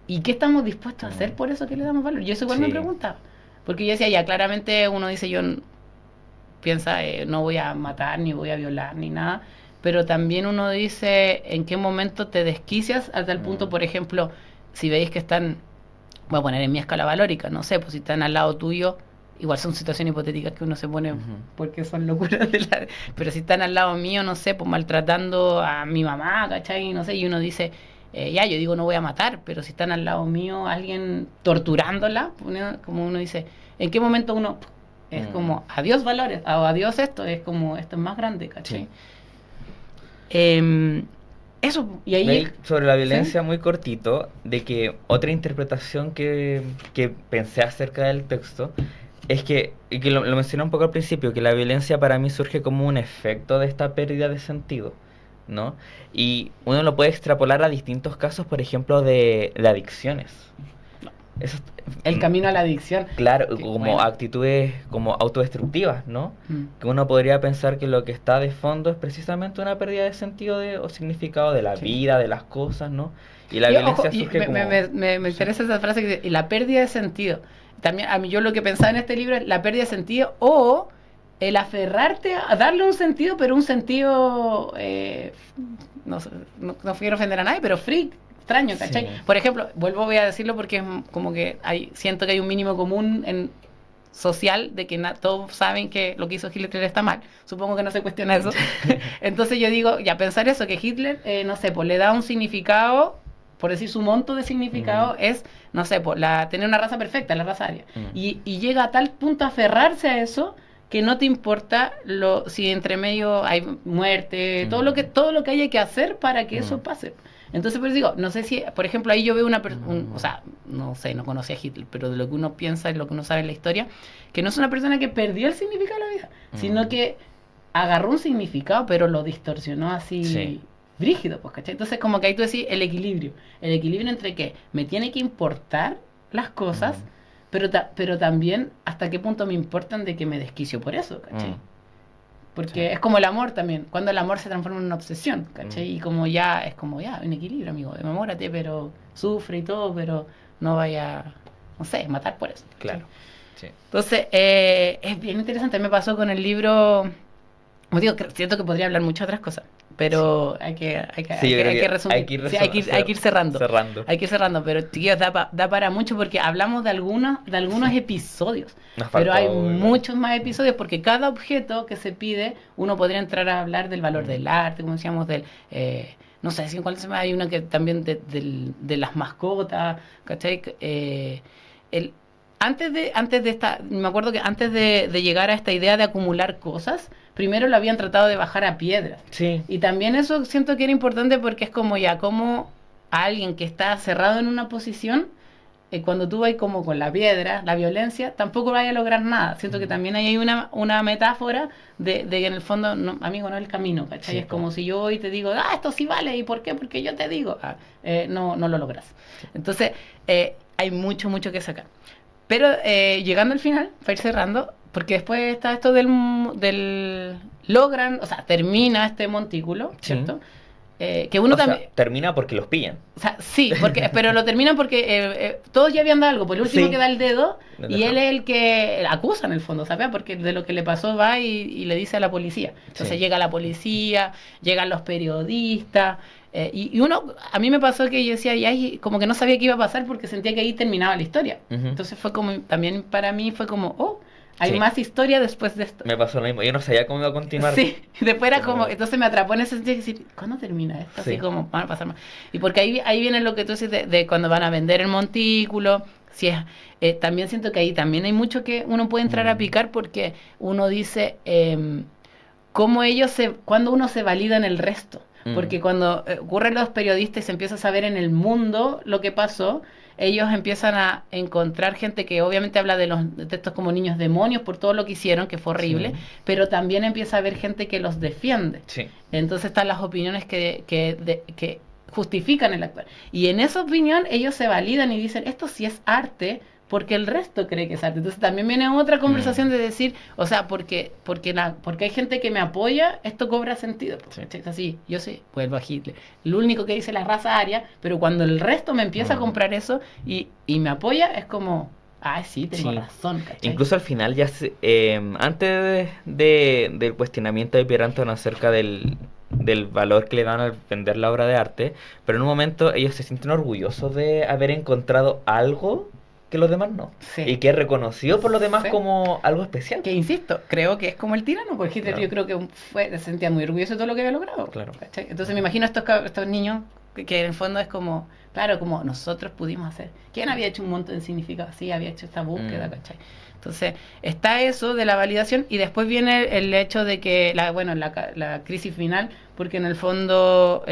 Speaker 1: ¿y qué estamos dispuestos a hacer por eso que le damos valor? Yo eso igual me preguntaba, porque yo decía, ya claramente uno dice, piensa, no voy a matar, ni voy a violar, ni nada, pero también uno dice, ¿en qué momento te desquicias hasta el punto, por ejemplo, si veis que están, voy a poner en mi escala valórica, no sé, pues si están al lado tuyo, igual son situaciones hipotéticas que uno se pone porque son locuras pero si están al lado mío, no sé, pues maltratando a mi mamá, ¿cachai? No sé, y uno dice, yo digo no voy a matar, pero si están al lado mío alguien torturándola, como uno dice, ¿en qué momento uno es como adiós valores, o adiós esto, es como esto es más grande, ¿cachai? Sí. Eso, y ahí...
Speaker 2: Sobre la violencia, ¿sí? Muy cortito, de que otra interpretación que pensé acerca del texto es que, y que lo mencioné un poco al principio, que la violencia para mí surge como un efecto de esta pérdida de sentido, ¿no? Y uno lo puede extrapolar a distintos casos, por ejemplo, de adicciones. Eso,
Speaker 1: el camino a la adicción.
Speaker 2: Claro, como actitudes como autodestructivas, ¿no? Que uno podría pensar que lo que está de fondo es precisamente una pérdida de sentido o significado de la vida, de las cosas, ¿no? Y la violencia surge como...
Speaker 1: Me interesa esa frase que dice, y la pérdida de sentido. También a mí yo lo que pensaba en este libro es la pérdida de sentido o el aferrarte a darle un sentido, pero un sentido, no quiero ofender a nadie, pero freak. Extraño, ¿cachai? Sí. Por ejemplo, voy a decirlo porque es como que siento que hay un mínimo común social de que todos saben que lo que hizo Hitler está mal. Supongo que no se cuestiona eso. Entonces yo digo, ya pensar eso, que Hitler, no sé, pues le da un significado, por decir su monto de significado es, no sé, pues tener una raza perfecta, la raza aria. Y llega a tal punto a aferrarse a eso que no te importa si entre medio hay muerte, todo lo que haya que hacer para que eso pase. Entonces, pues digo, no sé si, por ejemplo, ahí yo veo o sea, no sé, no conocí a Hitler, pero de lo que uno piensa y lo que uno sabe en la historia, que no es una persona que perdió el significado de la vida, sino que agarró un significado, pero lo distorsionó así brígido, pues, ¿cachai? Entonces, como que ahí tú decís el equilibrio entre que me tiene que importar las cosas, pero también hasta qué punto me importan de que me desquicio por eso, ¿cachai? Porque es como el amor también, cuando el amor se transforma en una obsesión, ¿cachai? Y como es como un equilibrio, amigo, enamórate, pero sufre y todo, pero no vaya, no sé, matar por eso.
Speaker 2: Claro. Sí.
Speaker 1: Entonces, es bien interesante, me pasó con el libro, como digo, siento que podría hablar muchas otras cosas, pero hay que resumir, hay que ir cerrando. Hay que ir cerrando, pero chiquillos, da para mucho porque hablamos de algunos episodios, pero hay muchos más episodios porque cada objeto que se pide, uno podría entrar a hablar del valor del arte, como decíamos, no sé si en cuál se me hay una que también de las mascotas, ¿cachai? Antes de esta, me acuerdo que antes de llegar a esta idea de acumular cosas, primero lo habían tratado de bajar a piedras.
Speaker 2: Sí.
Speaker 1: Y también eso siento que era importante porque es como como a alguien que está cerrado en una posición, cuando tú vas como con la piedra, la violencia, tampoco vaya a lograr nada. Siento que también ahí hay una metáfora de que en el fondo, no, amigo, no es el camino, ¿cachai? Sí, es como si yo hoy te digo, esto sí vale, ¿y por qué? Porque yo te digo, no lo logras. Entonces, hay mucho que sacar. Pero llegando al final, para ir cerrando, porque después está esto del logran, o sea, termina este montículo, ¿cierto? Que uno también
Speaker 2: termina porque los pillan.
Speaker 1: O sea, sí, pero lo terminan porque todos ya habían dado algo, por el último que da el dedo, y él es el que acusa en el fondo, ¿sabes? Porque de lo que le pasó va y le dice a la policía. Entonces llega la policía, llegan los periodistas, y a mí me pasó que yo decía, como que no sabía qué iba a pasar porque sentía que ahí terminaba la historia. Entonces fue como, también para mí fue como, Hay
Speaker 2: Sí.
Speaker 1: más historia después de esto.
Speaker 2: Me pasó lo mismo. Yo no sabía cómo iba a continuar.
Speaker 1: Sí, después era
Speaker 2: Pero-
Speaker 1: como, entonces me atrapó en ese sentido de decir, ¿cuándo termina esto? Así
Speaker 2: Sí.
Speaker 1: como, van a pasar más. Y porque ahí viene lo que tú dices de cuando van a vender el montículo. Si es, también siento que ahí también hay mucho que uno puede entrar a picar porque uno dice, cómo cuando uno se valida en el resto. Porque cuando ocurren los periodistas y se empieza a saber en el mundo lo que pasó, ellos empiezan a encontrar gente que obviamente habla de estos como niños demonios por todo lo que hicieron, que fue horrible,
Speaker 2: Sí.
Speaker 1: pero también empieza a haber gente que los defiende.
Speaker 2: Sí.
Speaker 1: Entonces están las opiniones que justifican el actuar. Y en esa opinión ellos se validan y dicen, esto sí es arte, porque el resto cree que es arte. Entonces también viene otra conversación de decir, o sea, porque hay gente que me apoya, esto cobra sentido.
Speaker 2: Sí.
Speaker 1: Es así, yo sé, vuelvo a Hitler. Lo único que dice la raza aria, pero cuando el resto me empieza a comprar eso y me apoya, es como, ah, sí, tengo
Speaker 2: Sí.
Speaker 1: razón, ¿cachai?
Speaker 2: Incluso al final, antes del cuestionamiento de Pierre Anton acerca del valor que le dan al vender la obra de arte, pero en un momento ellos se sienten orgullosos de haber encontrado algo que los demás no.
Speaker 1: Sí.
Speaker 2: Y que es reconocido por los demás
Speaker 1: Sí.
Speaker 2: como algo especial.
Speaker 1: Que insisto, creo que es como el tirano, porque Hitler
Speaker 2: Claro.
Speaker 1: yo creo que se sentía muy orgulloso de todo lo que había logrado.
Speaker 2: Claro.
Speaker 1: ¿Cachai? Entonces me imagino estos niños que en el fondo es como, claro, como nosotros pudimos hacer. ¿Quién había hecho un montón de significado? Sí, había hecho esta búsqueda, ¿cachai? Entonces está eso de la validación y después viene el hecho de que, la crisis final, porque en el fondo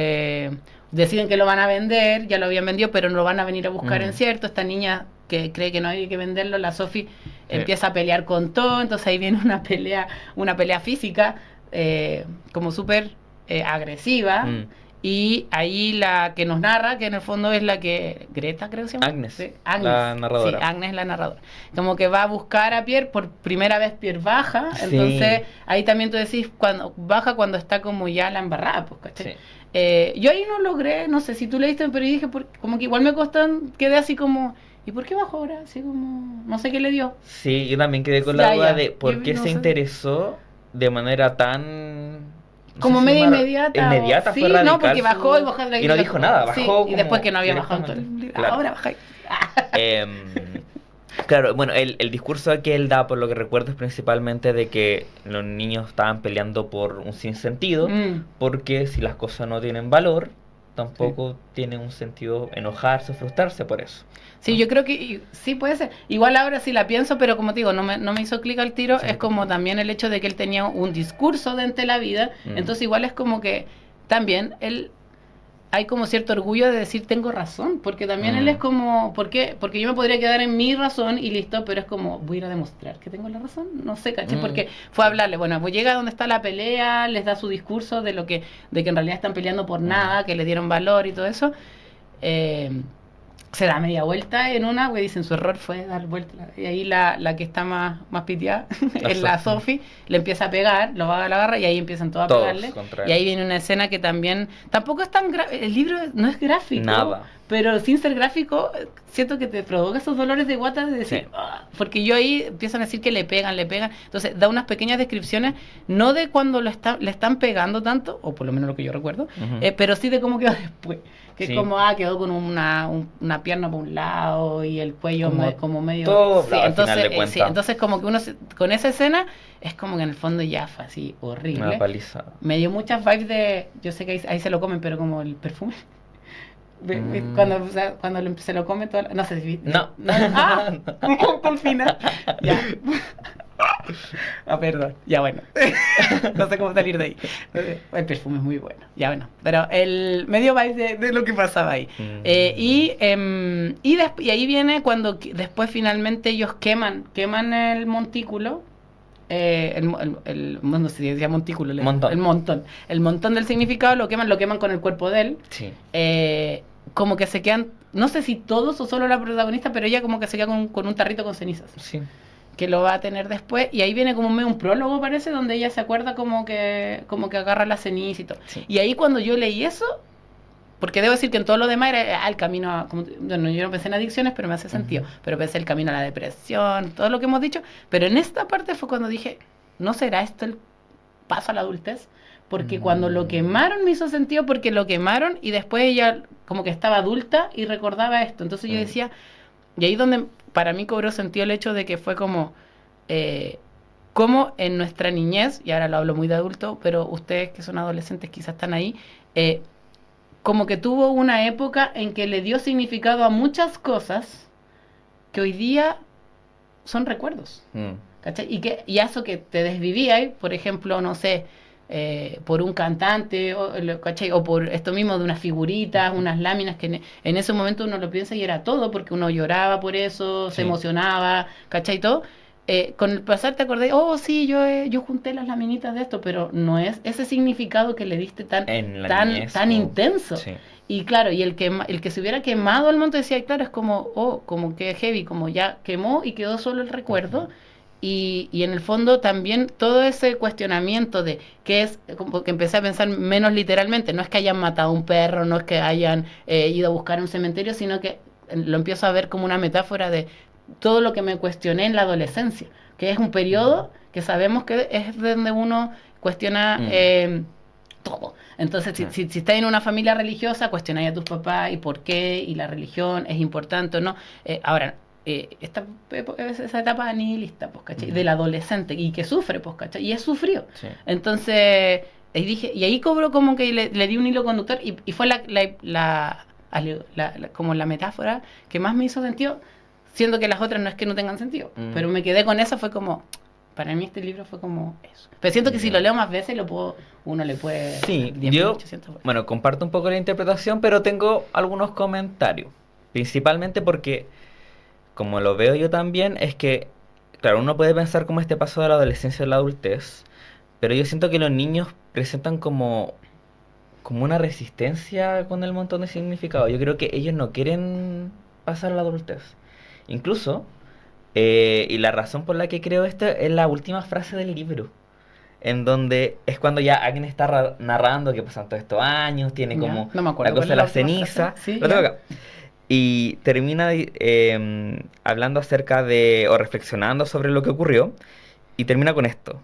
Speaker 1: deciden que lo van a vender, ya lo habían vendido, pero no lo van a venir a buscar en cierto. Esta niña que cree que no hay que venderlo, la Sophie empieza a pelear con todo, entonces ahí viene una pelea física como súper agresiva. Y ahí la que nos narra, que en el fondo es la que... Greta, creo que se llama.
Speaker 2: Agnes,
Speaker 1: Sí, Agnes.
Speaker 2: la narradora.
Speaker 1: Sí, Agnes, la narradora. Como que va a buscar a Pierre, por primera vez Pierre baja,
Speaker 2: Sí.
Speaker 1: entonces ahí también tú decís, baja cuando está como ya la embarrada, pues, ¿cachai?
Speaker 2: Sí.
Speaker 1: Yo ahí no logré, no sé si tú leíste, pero dije, como que igual me costó, quedé así como... ¿Y por qué bajó ahora? Así como... No sé qué le dio.
Speaker 2: Sí, yo también quedé con la
Speaker 1: Ya,
Speaker 2: duda
Speaker 1: ya.
Speaker 2: de por
Speaker 1: Yo
Speaker 2: qué
Speaker 1: no
Speaker 2: se
Speaker 1: sé.
Speaker 2: interesó de manera tan... no
Speaker 1: Como
Speaker 2: sé si
Speaker 1: media
Speaker 2: llamar-
Speaker 1: inmediata.
Speaker 2: Inmediata,
Speaker 1: sí,
Speaker 2: fue radical.
Speaker 1: no, porque bajó y bajó
Speaker 2: Y no dijo nada, bajó
Speaker 1: Sí,
Speaker 2: como
Speaker 1: y después que no había bajado en todo el
Speaker 2: directamente.
Speaker 1: libro.
Speaker 2: Claro.
Speaker 1: Ahora baja.
Speaker 2: Claro, bueno, el discurso que él da, por lo que recuerdo, es principalmente de que los niños estaban peleando por un sinsentido, porque si las cosas no tienen valor, tampoco tiene un sentido enojarse o frustrarse por eso.
Speaker 1: Sí, yo creo que sí puede ser. Igual ahora sí la pienso, pero como te digo, no me hizo clic al tiro.
Speaker 2: Sí.
Speaker 1: Es como también el hecho de que él tenía un discurso de ante la vida. Entonces igual es como que también él... Hay como cierto orgullo de decir tengo razón, porque también él es como, ¿por qué? Porque yo me podría quedar en mi razón y listo, pero es como, voy a ir a demostrar que tengo la razón, no sé, ¿caché? Porque fue a hablarle, bueno, pues llega donde está la pelea, les da su discurso de que en realidad están peleando por nada, que le dieron valor y todo eso. Se da media vuelta en una, porque dicen su error fue dar vuelta. Y ahí la que está más piteada es la Sophie, le empieza a pegar, lo va a la garra y ahí empiezan todos a
Speaker 2: Todos
Speaker 1: pegarle.
Speaker 2: contra él.
Speaker 1: Y ahí viene una escena que también, tampoco es tan el libro no es gráfico.
Speaker 2: Nada.
Speaker 1: Pero sin ser gráfico, siento que te provoca esos dolores de guata de decir,
Speaker 2: Sí.
Speaker 1: porque yo ahí empiezan a decir que le pegan. Entonces da unas pequeñas descripciones, no de cuando le están pegando tanto, o por lo menos lo que yo recuerdo, pero sí de cómo quedó después. Que
Speaker 2: Sí.
Speaker 1: es como, quedó con una pierna por un lado y el cuello como medio...
Speaker 2: todo
Speaker 1: Sí,
Speaker 2: al
Speaker 1: entonces,
Speaker 2: final de cuentas.
Speaker 1: sí, entonces como que con esa escena, es como que en el fondo ya fue así horrible.
Speaker 2: Una paliza.
Speaker 1: Me dio muchas vibes de, yo sé que ahí se lo comen, pero como el perfume. Cuando se lo come todo, no sé si viste.
Speaker 2: No.
Speaker 1: Al final. Ya. Perdón. Ya bueno. No sé cómo salir de ahí. El perfume es muy bueno. Ya bueno. Pero el medio vibe de lo que pasaba ahí. Y ahí viene cuando después finalmente ellos queman el montículo. No sé si decía montículo.
Speaker 2: Montón.
Speaker 1: El montón del significado lo queman con el cuerpo de él.
Speaker 2: Sí.
Speaker 1: Como que se quedan, no sé si todos o solo la protagonista, pero ella como que se queda con un tarrito con cenizas.
Speaker 2: Sí.
Speaker 1: Que lo va a tener después. Y ahí viene como un prólogo, parece, donde ella se acuerda como que agarra la ceniza y todo.
Speaker 2: Sí.
Speaker 1: Y ahí cuando yo leí eso, porque debo decir que en todo lo demás era el camino a... Bueno, yo no pensé en adicciones, pero me hace sentido. Pero pensé el camino a la depresión, todo lo que hemos dicho. Pero en esta parte fue cuando dije, ¿no será esto el paso a la adultez? Porque cuando lo quemaron me hizo sentido, porque lo quemaron y después ella como que estaba adulta y recordaba esto. Entonces yo decía, y ahí donde para mí cobró sentido el hecho de que fue como, cómo en nuestra niñez, y ahora lo hablo muy de adulto, pero ustedes que son adolescentes quizás están ahí, como que tuvo una época en que le dio significado a muchas cosas que hoy día son recuerdos. ¿Cachai? Y eso que te desvivías, por ejemplo, no sé, por un cantante, ¿cachai? O por esto mismo de unas figuritas, unas láminas que en ese momento uno lo piensa y era todo, porque uno lloraba por eso, se emocionaba, ¿cachai? Todo. Con el pasar te acordé, oh sí, yo junté las laminitas de esto, pero no es ese significado que le diste tan intenso. Sí. Y claro, y el que se hubiera quemado al monte decía, claro, es como que heavy, como ya quemó y quedó solo el recuerdo. Y en el fondo también todo ese cuestionamiento de qué es, como que empecé a pensar menos literalmente, no es que hayan matado a un perro, no es que hayan ido a buscar un cementerio, sino que lo empiezo a ver como una metáfora de todo lo que me cuestioné en la adolescencia, que es un periodo que sabemos que es donde uno cuestiona todo. Entonces, si estás en una familia religiosa, cuestionáis a tus papás y por qué, y la religión es importante o no. Ahora, esa etapa nihilista, pues, ¿cachai? Del adolescente y que sufre, pues, ¿cachai? Y es sufrido. Sí. Entonces, y ahí cobró como que le di un hilo conductor y fue como la metáfora que más me hizo sentido, siendo que las otras no es que no tengan sentido, pero me quedé con esa, fue como, para mí este libro fue como eso. Pero siento que si lo leo más veces, uno le puede...
Speaker 2: Sí, yo, bueno, comparto un poco la interpretación, pero tengo algunos comentarios, principalmente porque, como lo veo yo también, es que, claro, uno puede pensar como este paso de la adolescencia a la adultez, pero yo siento que los niños presentan como una resistencia con el montón de significado. Yo creo que ellos no quieren pasar a la adultez. Incluso, y la razón por la que creo esto es la última frase del libro, en donde es cuando ya alguien está narrando que pasan todos estos años, tiene como
Speaker 1: no me acuerdo,
Speaker 2: la cosa de la ceniza,
Speaker 1: sí,
Speaker 2: lo tengo acá. Y termina hablando acerca de, o reflexionando sobre lo que ocurrió, y termina con esto: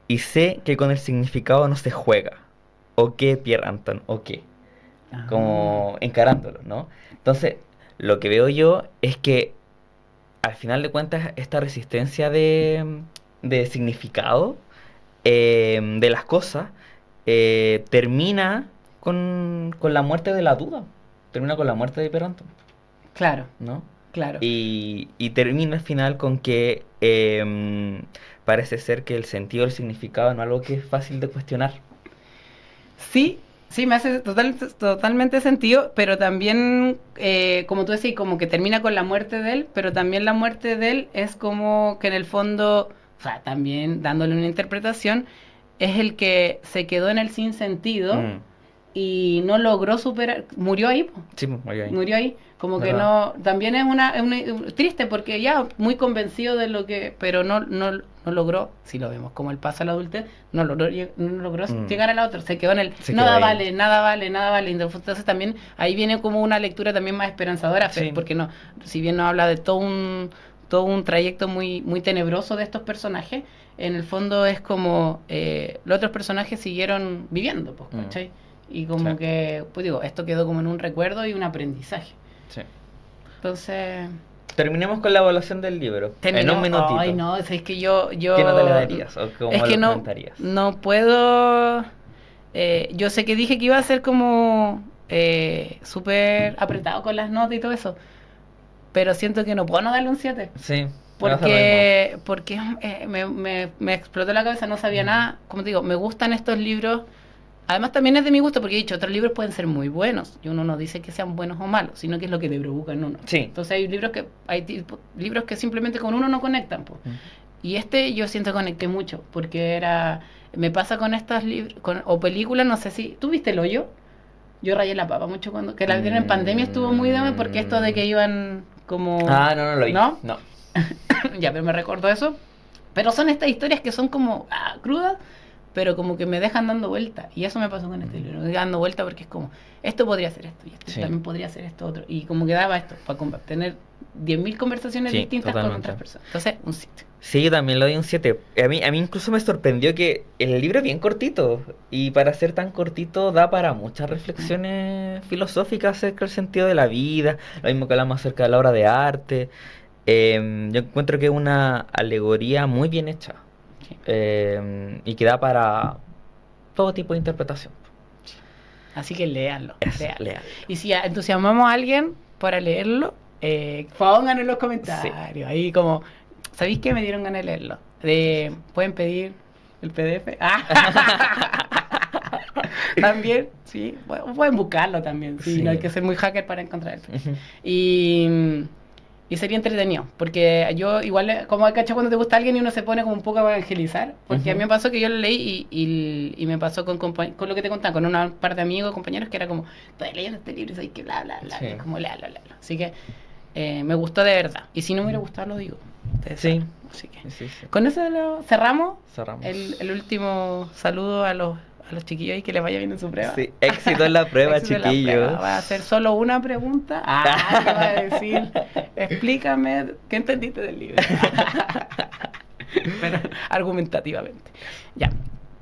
Speaker 2: y sé que con el significado no se juega, o qué, Pierre Anton, o qué, como encarándolo, ¿no? Entonces, lo que veo yo es que al final de cuentas esta resistencia de significado de las cosas termina con la muerte de la duda, termina con la muerte de Pierre Anton.
Speaker 1: Claro,
Speaker 2: ¿no?
Speaker 1: Claro.
Speaker 2: Y termina al final con que parece ser que el sentido, el significado no es algo que es fácil de cuestionar.
Speaker 1: Sí, me hace totalmente sentido, pero también, como tú decís, como que termina con la muerte de él, pero también la muerte de él es como que en el fondo, o sea, también dándole una interpretación, es el que se quedó en el sinsentido y no logró superar, murió ahí.
Speaker 2: Sí, murió ahí.
Speaker 1: Murió ahí, como
Speaker 2: ¿verdad?
Speaker 1: Que no, también es una triste porque ya muy convencido de lo que, pero no logró, si lo vemos como el paso a la adultez, no logró llegar a la otra, se quedó en el nada vale. Entonces también ahí viene como una lectura también más esperanzadora, sí. Porque no, si bien no habla de todo un trayecto muy, muy tenebroso de estos personajes, en el fondo es como los otros personajes siguieron viviendo, pues, ¿cachai? Y como que, pues digo, esto quedó como en un recuerdo y un aprendizaje.
Speaker 2: Sí.
Speaker 1: Entonces...
Speaker 2: Terminemos con la evaluación del libro. En un minutito.
Speaker 1: Ay, no, es que yo
Speaker 2: ¿qué nota le darías? ¿O cómo
Speaker 1: es que
Speaker 2: lo comentarías?
Speaker 1: No puedo... yo sé que dije que iba a ser como súper apretado con las notas y todo eso, pero siento que no puedo no darle un 7.
Speaker 2: Sí.
Speaker 1: Porque me explotó la cabeza, no sabía nada. Como te digo, me gustan estos libros. Además también es de mi gusto, porque he dicho, otros libros pueden ser muy buenos, y uno no dice que sean buenos o malos, sino que es lo que te provoca en uno.
Speaker 2: Sí.
Speaker 1: Entonces hay libros que simplemente con uno no conectan, pues. Y yo siento que conecté mucho, porque me pasa con estos libros, o películas, no sé si... ¿Tú viste El Hoyo? Yo rayé la papa mucho cuando... Que la vieron en pandemia, estuvo muy dame, porque esto de que iban como...
Speaker 2: no lo vi.
Speaker 1: ¿No?
Speaker 2: No.
Speaker 1: Ya, pero me recordó eso. Pero son estas historias que son como crudas, pero como que me dejan dando vuelta. Y eso me pasó con este libro, me dejan dando vuelta porque es como, esto podría ser esto, y esto también podría ser esto otro. Y como que daba esto, para tener 10.000 conversaciones distintas con otras personas. Entonces, un 7.
Speaker 2: Sí, yo también le doy un 7. A mí incluso me sorprendió que el libro es bien cortito. Y para ser tan cortito da para muchas reflexiones filosóficas acerca del sentido de la vida. Lo mismo que hablamos acerca de la obra de arte. Yo encuentro que es una alegoría muy bien hecha
Speaker 1: Sí.
Speaker 2: y que da para todo tipo de interpretación.
Speaker 1: Así que léanlo.
Speaker 2: Eso,
Speaker 1: Léanlo.
Speaker 2: léanlo.
Speaker 1: Y si entusiasmamos a alguien para leerlo, pongan en los comentarios. Ahí como, ¿sabéis qué? Me dieron ganas de leerlo. ¿Pueden pedir el PDF? También, sí. Pueden buscarlo también. Sí,
Speaker 2: Sí.
Speaker 1: no hay que ser muy hacker para encontrar el PDF.
Speaker 2: Ujú.
Speaker 1: Y sería entretenido, porque yo igual, como cacho cuando te gusta alguien y uno se pone como un poco a evangelizar, porque a mí me pasó que yo lo leí y me pasó con lo que te contaba, con una par de amigos, compañeros, que era como, estoy leyendo este libro y soy que bla, bla, bla,
Speaker 2: Sí.
Speaker 1: y como léalo. Así que me gustó de verdad, y si no me hubiera gustado lo digo. Ustedes
Speaker 2: Sí.
Speaker 1: saben. Así que
Speaker 2: Sí, sí.
Speaker 1: con eso cerramos.
Speaker 2: Cerramos.
Speaker 1: El último saludo a los chiquillos y que les vaya bien en su prueba.
Speaker 2: Sí, éxito en la prueba,
Speaker 1: Éxito en la
Speaker 2: chiquillos.
Speaker 1: prueba. Va a hacer solo una pregunta. ¿Qué va a decir? Explícame qué entendiste del libro. Pero argumentativamente. Ya.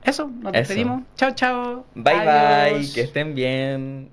Speaker 1: Eso, nos
Speaker 2: Eso.
Speaker 1: despedimos. Chao, chao.
Speaker 2: Bye
Speaker 1: Adiós.
Speaker 2: bye, que estén bien.